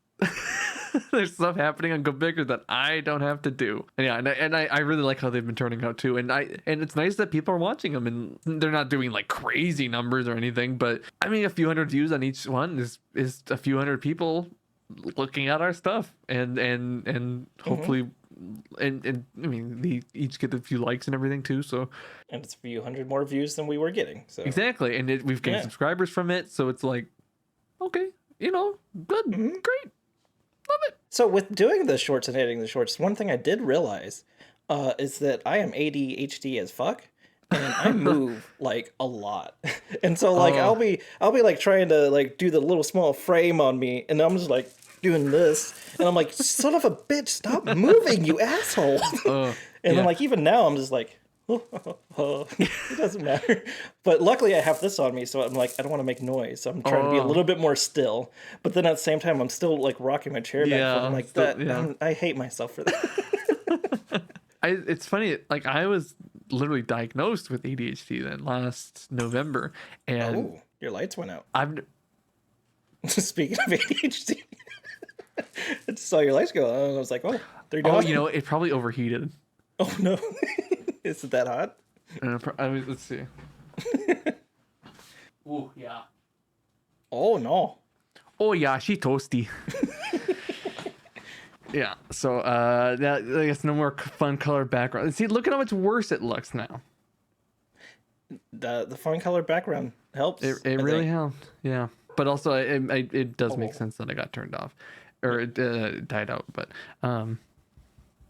there's stuff happening on GoBicker that I don't have to do. And I really like how they've been turning out too. And it's nice that people are watching them, and they're not doing like crazy numbers or anything, but I mean, a few hundred views on each one is a few hundred people looking at our stuff, and hopefully and I mean, they each get a few likes and everything too, so, and it's a few hundred more views than we were getting, so exactly. And we've gained subscribers from it, so it's like, okay, good, great, love it. So with doing the shorts and editing the shorts, one thing I did realize is that I am ADHD as fuck, and I move like a lot. And so like I'll be like trying to like do the little small frame on me, and I'm just like doing this, and I'm like, son of a bitch, stop moving, you asshole. And then like even now I'm just like, it doesn't matter. But luckily I have this on me, so I'm like, I don't want to make noise, so I'm trying to be a little bit more still, but then at the same time I'm still like rocking my chair back. I'm like, I hate myself for that. It's funny, like I was literally diagnosed with ADHD then last November, and your lights went out. Speaking of ADHD, I just saw your lights go on, and I was like, they're gone. It probably overheated. Oh no. Is it that hot? I mean, let's see. Oh yeah. Oh no. Oh yeah, she toasty. Yeah. So that, I guess, no more fun color background. See, look at how much worse it looks now. The fun color background helps. It really helped. Yeah. But also, it does make sense that it got turned off, or it died out. But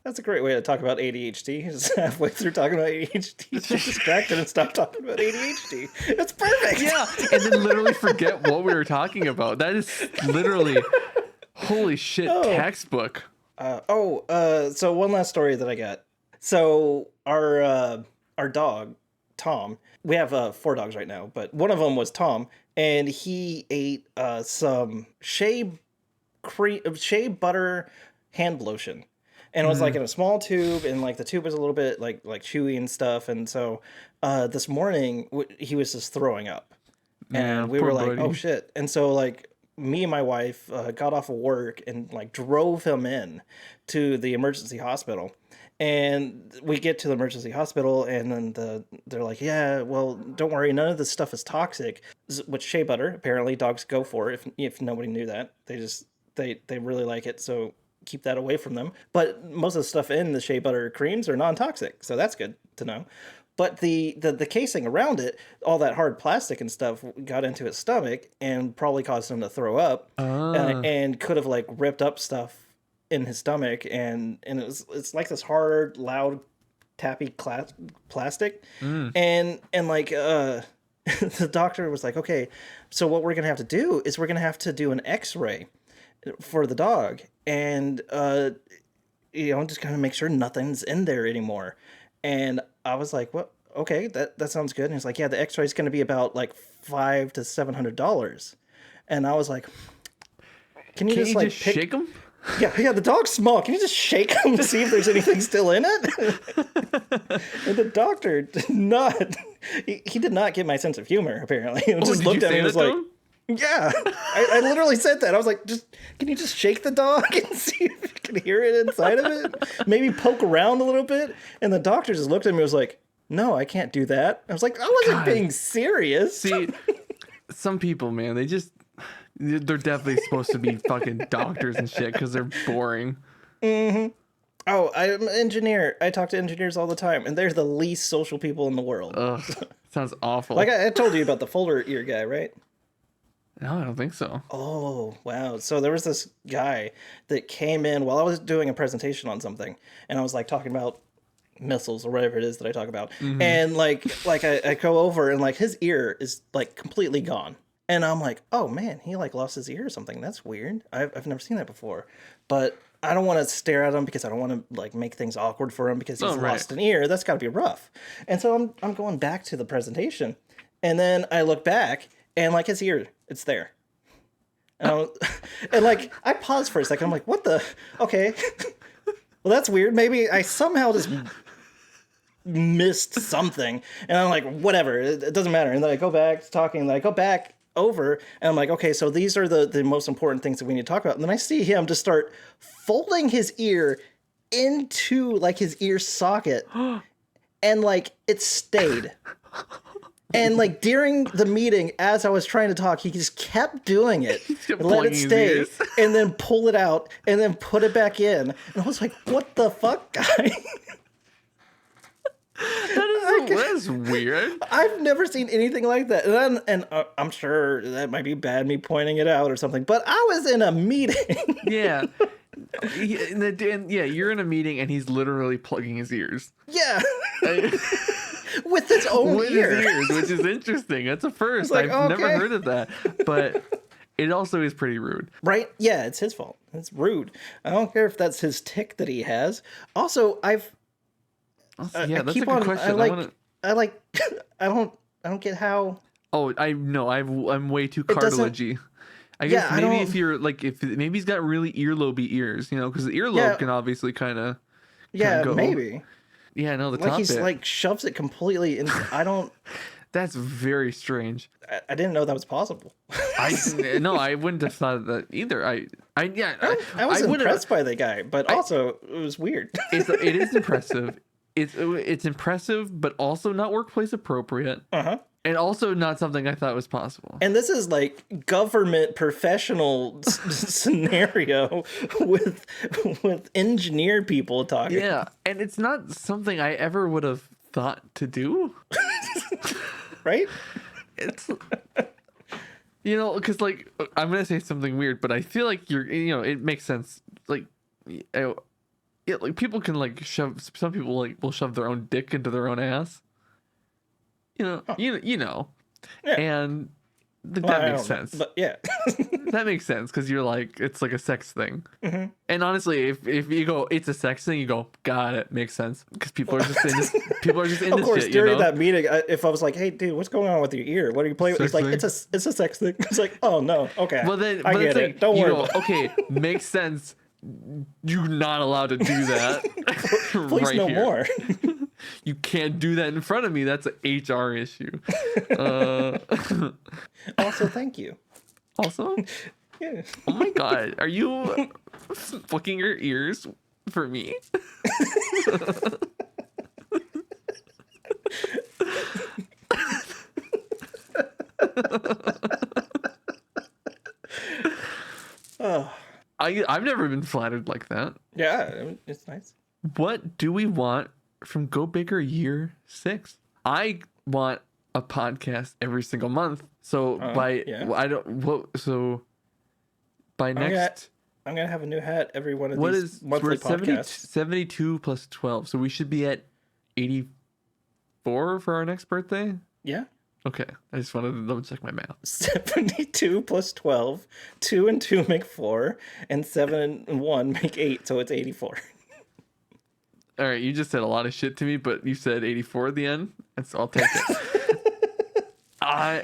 that's a great way to talk about ADHD. Just halfway through talking about ADHD, get distracted and stop talking about ADHD. It's perfect. Yeah, and then literally forget what we were talking about. That is literally, holy shit, textbook. So one last story that I got. So our dog, Tom, we have 4 dogs right now, but one of them was Tom, and he ate some shea shea butter hand lotion. And it was like in a small tube, and like the tube was a little bit like chewy and stuff. And so this morning he was just throwing up, and we were like, buddy. Oh shit. And so like me and my wife got off of work and like drove him in to the emergency hospital. And we get to the emergency hospital, and then they're like, yeah, well, don't worry, none of this stuff is toxic. Which shea butter, apparently dogs go for, if nobody knew that. They really like it, so keep that away from them. But most of the stuff in the shea butter creams are non-toxic, so that's good to know. But the casing around it, all that hard plastic and stuff, got into his stomach and probably caused him to throw up, and could have like ripped up stuff in his stomach, and it's like this hard, loud, tappy plastic, and like the doctor was like, okay, so what we're gonna have to do is we're gonna have to do an X-ray for the dog, and just kind of make sure nothing's in there anymore. And I was like, what? Okay, that sounds good. And he's like, yeah, the X-ray is gonna be about like $500 to $700, and I was like, can you just like shake him? Yeah, the dog's small. Can you just shake him to see if there's anything still in it? And the doctor did not. He did not get my sense of humor, apparently. He just looked at me and was like, yeah. I literally said that. I was like, can you just shake the dog and see if you can hear it inside of it? Maybe poke around a little bit? And the doctor just looked at me and was like, no, I can't do that. I was like, I wasn't being serious. See, some people, man, they're definitely supposed to be fucking doctors and shit because they're boring. Mm-hmm. Oh, I'm an engineer. I talk to engineers all the time, and they're the least social people in the world. Ugh, sounds awful. Like I told you about the folder ear guy, right? No, I don't think so. Oh, wow. So there was this guy that came in while I was doing a presentation on something, and I was like talking about missiles or whatever it is that I talk about. Mm-hmm. And like I go over, and like his ear is like completely gone. And I'm like, oh man, he like lost his ear or something. That's weird. I've never seen that before. But I don't want to stare at him because I don't want to like make things awkward for him because he's lost an ear. That's got to be rough. And so I'm going back to the presentation, and then I look back, and like his ear, it's there. And like I paused for a second. I'm like, what the? Okay, well that's weird. Maybe I somehow just missed something. And I'm like, whatever. It doesn't matter. And then I go back to talking. And then I go back over, and I'm like, okay, so these are the most important things that we need to talk about. And then I see him just start folding his ear into like his ear socket, and like it stayed. And like during the meeting, as I was trying to talk, he just kept doing it, and let it stay, and then pull it out, and then put it back in. And I was like, what the fuck, guy? That's weird. I've never seen anything like that. And I'm sure that might be bad, me pointing it out or something, but I was in a meeting. Yeah. You're in a meeting and he's literally plugging his ears. Yeah. With his own ear. His ears, which is interesting. That's a first. Like, I've never heard of that. But it also is pretty rude. Right? Yeah, it's his fault. It's rude. I don't care if that's his tick that he has. Also, that's a good question. I don't get how. Oh, I know. I'm way too cartilagey. I guess maybe if you're like, maybe he's got really earlobey ears, because the earlobe can obviously kind of. Yeah, maybe. Yeah, no, the like top he's bit. Like shoves it completely in. I don't. That's very strange. I didn't know that was possible. I wouldn't have thought of that either. I was impressed by the guy, but also it was weird. It is impressive. It's impressive, but also not workplace appropriate. Uh-huh. And also not something I thought was possible. And this is like government professional scenario with engineer people talking. Yeah, and it's not something I ever would have thought to do. Right? It's because like I'm gonna say something weird, but I feel like it makes sense. Like, like people can like shove. Some people like will shove their own dick into their own ass. Yeah. And That makes sense. But yeah. That makes sense because you're like, it's like a sex thing. Mhm. And honestly, if you go, it's a sex thing, you go, got it, makes sense because people are just in this, people are just in Of this course, shit, during you know? that meeting, if I was like, "Hey, dude, what's going on with your ear? What are you playing with?" He's Sex like, thing? "It's a sex thing." It's like, "Oh no, okay, Well then, I but get it's it. like, Don't you worry." go, About okay, makes sense. You're not allowed to do that. Please right no here. more. You can't do that in front of me. That's an HR issue. Also, thank you. Also, Yeah. oh my god, are you fucking your ears for me? Oh, I've never been flattered like that. yeah, it's nice. What do we want from Go Bigger Year 6? I want a podcast every single month. So yeah. I don't what so by next I'm gonna have a new hat every one of what these is monthly we're at 70, podcasts. 72 plus 12. So we should be at 84 for our next birthday. Yeah. Okay, I just wanted to double check my math. 72 plus 12. 2 and 2 make 4, and 7 and 1 make 8, so it's 84. All right, you just said a lot of shit to me, but you said 84 at the end, and so I'll take it.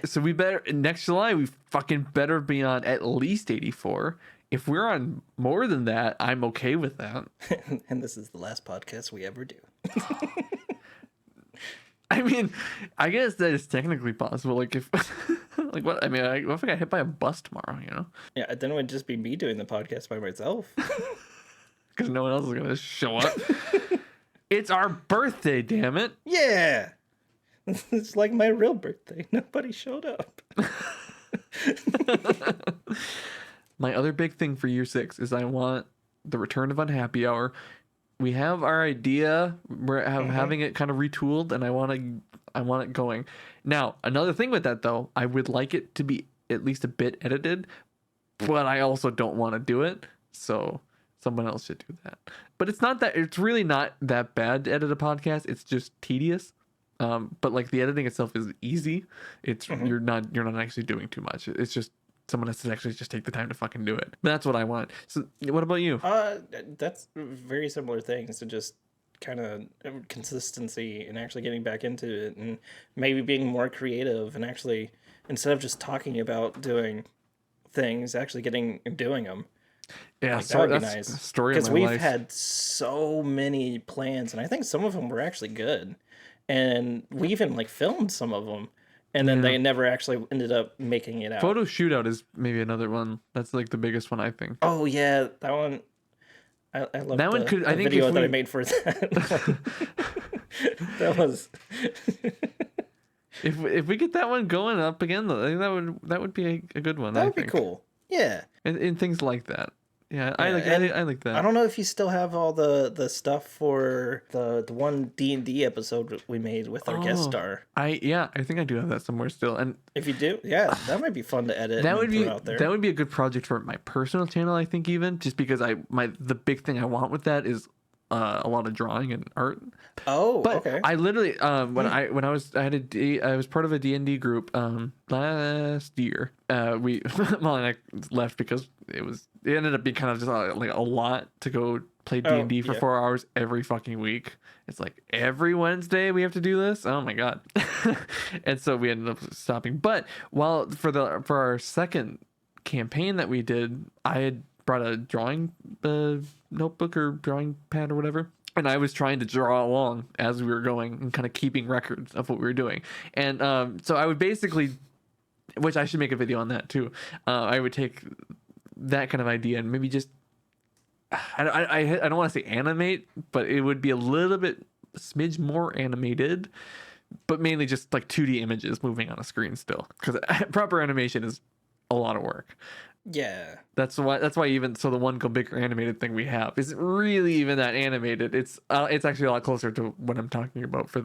So we better next July we fucking better be on at least 84. If we're on more than that, I'm okay with that. And this is the last podcast we ever do. I mean, I guess that is technically possible. Like if, like what? I mean, what if I got hit by a bus tomorrow? You know, Yeah, then it would just be me doing the podcast by myself. because no one else is gonna show up. It's our birthday, damn it! Yeah. It's like my real birthday. Nobody showed up. My other big thing for year 6 is I want the return of Unhappy Hour. We have our idea. We're having it kind of retooled, and I want it going. Now, another thing with that though, I would like it to be at least a bit edited, but I also don't want to do it. So someone else should do that. But it's really not that bad to edit a podcast. It's just tedious. But like the editing itself is easy. It's you're not actually doing too much. It's just someone has to actually just take the time to fucking do it. That's what I want. So what about you? That's very similar things to just kind of consistency and actually getting back into it and maybe being more creative and actually instead of just talking about doing things, actually getting and doing them. Yeah, Like, that would be that's nice. a story of Because my we've life. had so many plans, and I think some of them were actually good, and we even like filmed some of them, and then they never actually ended up making it out. Photo shootout is maybe another one. That's like the biggest one, I think. Oh yeah, that one. I love That one could. I think video if that I we, made for that. That was. if we get that one going up again, though, I think that would be a good one. That I would be think. cool. Yeah. And things like that. Yeah, I Yeah, like that. I don't know if you still have all the stuff for the one D&D episode that we made with our guest star. I think I do have that somewhere still, and If you do, yeah, that might be fun to edit. that and would be throw out there. that would be a good project for my personal channel. I think even just because the big thing I want with that is a lot of drawing and art. Oh, But okay. I literally when I was part of a D&D group last year. We Molly and I left because it ended up being kind of just like a lot to go play D&D for 4 hours every fucking week. It's like every Wednesday we have to do this. Oh my god. And so we ended up stopping. But for our second campaign that we did, I had brought a drawing notebook or drawing pad or whatever, and I was trying to draw along as we were going and kind of keeping records of what we were doing. And so I would basically, which I should make a video on that too, I would take that kind of idea and maybe just I don't want to say animate, but it would be a little bit smidge more animated, but mainly just like 2D images moving on a screen still, because proper animation is a lot of work. Yeah. That's why even so the one Go Bigger animated thing we have isn't really even that animated. It's actually a lot closer to what I'm talking about for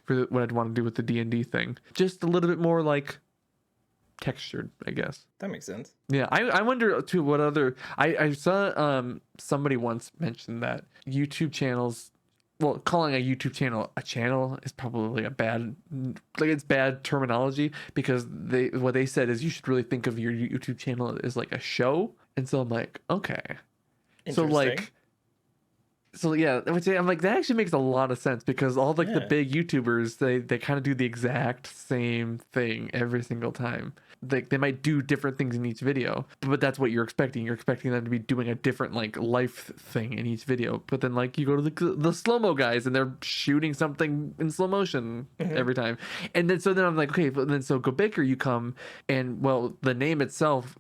what I'd want to do with the D&D thing. Just a little bit more like textured, I guess. That makes sense. Yeah, I wonder too what other I saw somebody once mentioned that YouTube channels well, calling a YouTube channel a channel is probably it's bad terminology, because what they said is you should really think of your YouTube channel as like a show. And so I'm like, okay. So like, so yeah, I'm like, that actually makes a lot of sense, because all like the big YouTubers, they kind of do the exact same thing every single time. Like they might do different things in each video, but that's what you're expecting. You're expecting them to be doing a different like life thing in each video. But then like you go to the slow-mo guys and they're shooting something in slow motion every time. And then so I'm like, okay, but then so Go Bicker, you come, and well, the name itself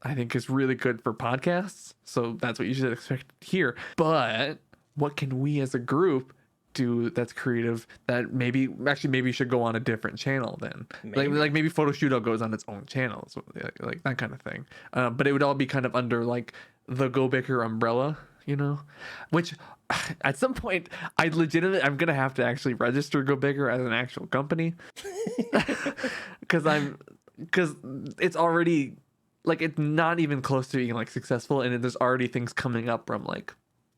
I think is really good for podcasts. So that's what you should expect here. But what can we as a group do that's creative that maybe should go on a different channel then? Like maybe Photoshoot goes on its own channel, so like that kind of thing. But it would all be kind of under like the Go Bicker umbrella, you know, which at some point I'm gonna have to actually register Go Bicker as an actual company, because it's already like, it's not even close to being like successful, and there's already things coming up where I'm like,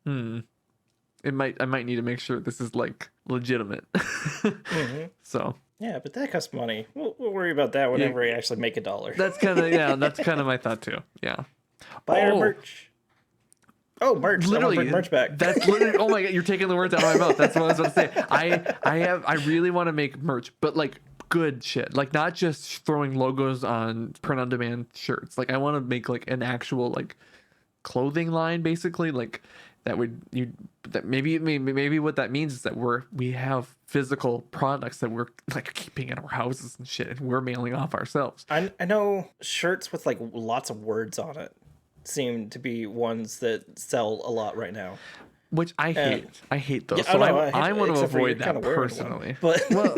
I might need to make sure this is like legitimate. So yeah, but that costs money. We'll worry about that whenever we actually make $1. That's kind of my thought too. Yeah. Buy our merch. Oh, merch! Literally, bring merch back. That's literally. Oh my god, you're taking the words out of my mouth. That's what I was about to say. I really want to make merch, but like good shit, like not just throwing logos on print on demand shirts. Like I want to make like an actual like clothing line, basically, like that maybe what that means is that we have physical products that we're like keeping in our houses and shit, and we're mailing off ourselves. I know shirts with like lots of words on it seem to be ones that sell a lot right now, which I hate. I hate those. Yeah, so I want to avoid that personally. But well,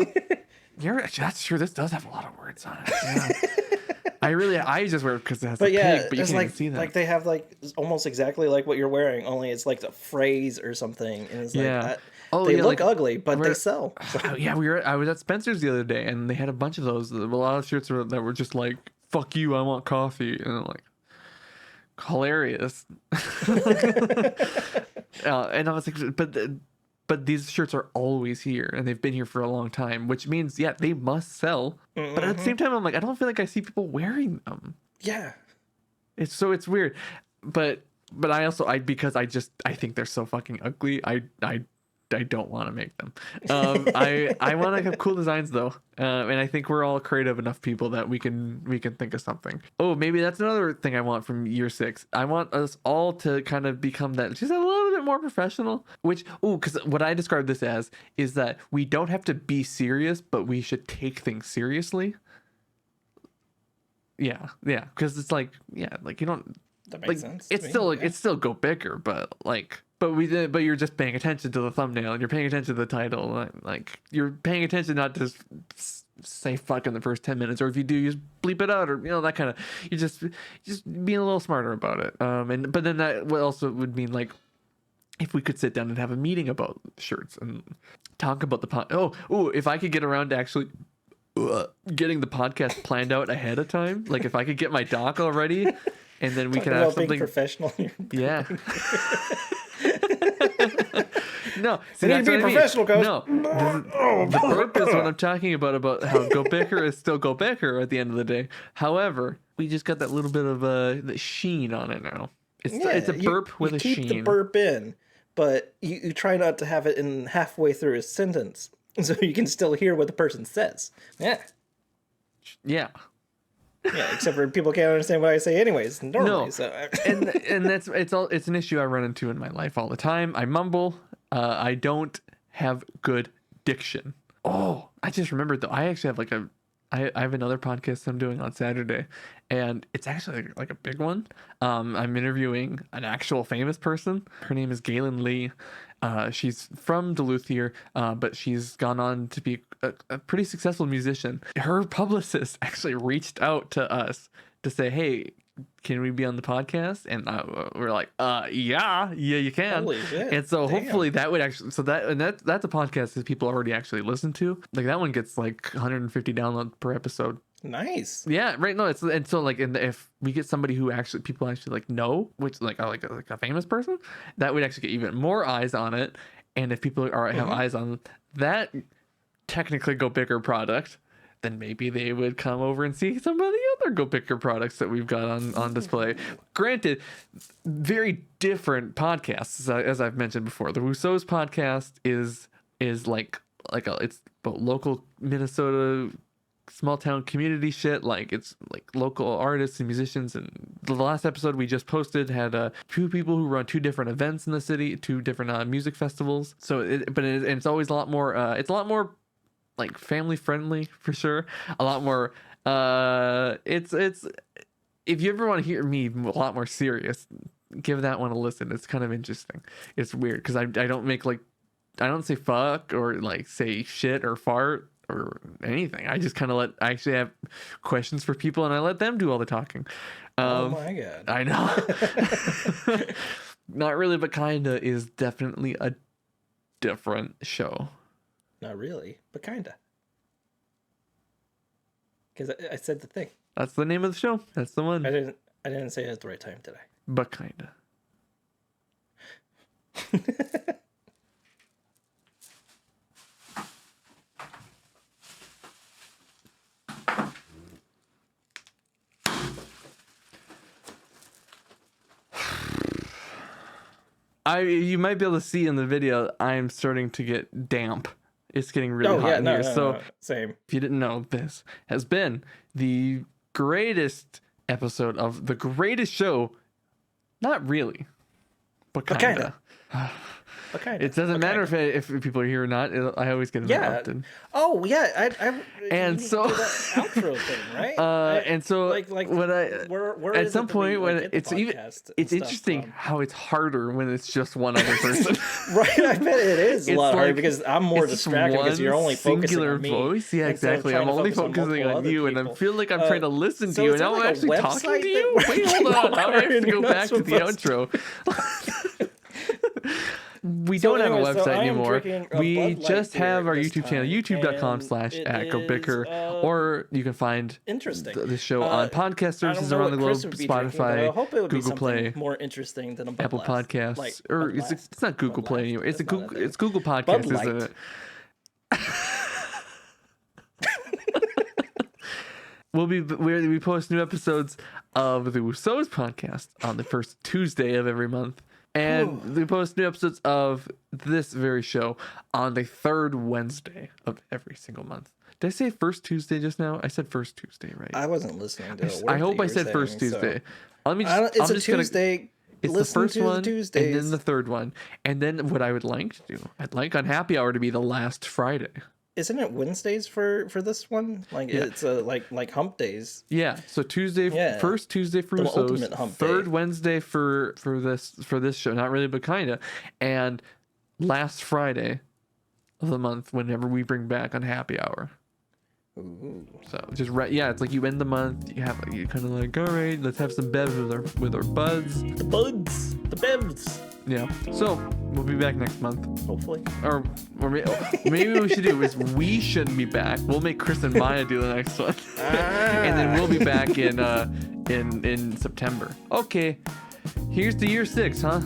that's true. This does have a lot of words on it. Yeah. I just wear it because it has a pig, but you can't even see that. Like they have like almost exactly like what you're wearing, only it's like the phrase or something, and it's like that. They look ugly, but they sell. Yeah, I was at Spencer's the other day, and they had a bunch of those. A lot of shirts that were just like, "Fuck you, I want coffee," and I'm like, hilarious. And I was like, but these shirts are always here, and they've been here for a long time, which means they must sell. But at the same time, I'm like, I don't feel like I see people wearing them. Yeah, it's weird. But because I think they're so fucking ugly. I don't want to make them. I want to have cool designs though, and I think we're all creative enough people that we can think of something. Oh, maybe that's another thing I want from year 6. I want us all to kind of become that just a little bit more professional. Because what I describe this as is that we don't have to be serious, but we should take things seriously. Yeah, because it's like you don't. That makes sense. It's still it's still Go Bicker, but like. But you're just paying attention to the thumbnail, and you're paying attention to the title. Like you're paying attention not to say fuck in the first 10 minutes, or if you do, you just bleep it out, or that kind of. You just being a little smarter about it. But then that also would mean like if we could sit down and have a meeting about shirts and talk about the if I could get around to actually getting the podcast planned out ahead of time, like if I could get my doc already, and then we can have something professional. Yeah. No, see, that's what I mean. Professional, no, the burp is what I'm talking about how Go Bicker is still Go Bicker at the end of the day. However, we just got that little bit of the sheen on it now. It's a burp with a sheen. You keep the burp in, but you try not to have it in halfway through a sentence, so you can still hear what the person says. Yeah. Yeah, except for people can't understand what I say anyways. Normally, no. So. and it's an issue I run into in my life all the time. I mumble. I don't have good diction. Oh, I just remembered though. I actually have I have another podcast I'm doing on Saturday, and it's actually like a big one. I'm interviewing an actual famous person. Her name is Galen Lee. She's from Duluth here, but she's gone on to be a pretty successful musician. Her publicist actually reached out to us to say, hey, can we be on the podcast? And we're like, yeah, you can. Holy shit. And so Damn. hopefully that would actually, that's a podcast that people already actually listen to. Like that one gets like 150 downloads per episode. Nice. Yeah, right. No, and so like, if we get somebody who people actually like know, which like a famous person, that would actually get even more eyes on it. And if people have eyes on that technically Go Bicker product, then maybe they would come over and see some of the other Go Bicker products that we've got on display. Granted, very different podcasts, as I've mentioned before. The Rousseau's podcast is like it's about local Minnesota small town community shit. Like it's like local artists and musicians. And the last episode we just posted had two people who run two different events in the city, two different music festivals. So it's always a lot more. It's a lot more like family friendly for sure. A lot more. It's if you ever want to hear me a lot more serious, give that one a listen. It's kind of interesting. It's weird because I don't make like I don't say fuck or like say shit or fart or anything. I just kind of I actually have questions for people and I let them do all the talking. Oh my god. I know. Not really, but kinda is definitely a different show. Not really, but kinda. Because I said the thing. That's the name of the show. That's the one. I didn't say it at the right time, did I? But kinda. You might be able to see in the video, I'm starting to get damp. It's getting really hot in here. So same. If you didn't know, this has been the greatest episode of the greatest show. Not really, but kinda. Okay. It doesn't matter if people are here or not. I always get interrupted. Oh yeah. And you so do that outro thing, right? And so like when where at is some it that point we, when get the it's even podcast and it's stuff interesting from? how it's harder when it's just one other person. Right, I bet it is a It's lot harder like- because I'm more it's just distracted because you're one only focusing singular on me. voice. Yeah, instead of exactly. trying I'm to only focus focusing multiple on other you, and I people. feel like I'm trying to listen to so you, is and now there, I'm like, a actually talking website to you. that Wait, we hold on. Now I have to are go not back to the supposed outro. We So don't have a anyway, so website I am anymore. drinking a We Bud Light just have beer our this YouTube channel, time, youtube.com/@GoBicker, and it is, or you can find interesting. the show on podcast I don't services know around the what globe, Chris would be drinking, but I Spotify, hope it would be Google something Play, more interesting than a Bud Apple Light. Podcasts, Like, or Bud Light. it's not Google Bud Play Light. anymore. It's That's not a thing. it's Google Bud Podcasts, Light. isn't it? We post new episodes of the Rousseau's podcast on the first Tuesday of every month. And we post new episodes of this very show on the third Wednesday of every single month. Did I say first Tuesday just now? I said first Tuesday, right? I wasn't listening to it. I hope I said first Tuesday. Let me just, It's I'm a just gonna, Tuesday. it's the Listen first to the one, and Tuesdays. then the third one. And then what I would like to do, I'd like on Happy Hour to be the last Friday. Isn't it Wednesdays for this one? Like Yeah. it's like hump days. Yeah, so Tuesday, Yeah. first Tuesday for The Rousseau's, ultimate hump third day. Wednesday for this show, not really, but kinda, and last Friday of the month whenever we bring back on Happy Hour. Ooh. So just it's like you end the month, you kind of like, all right, let's have some bevs with our buds. The buds, the bevs. Yeah. So we'll be back next month, Hopefully. or maybe what we should do is we shouldn't be back. We'll make Chris and Maya do the next one, and then we'll be back in September. Okay. Here's to year 6, huh?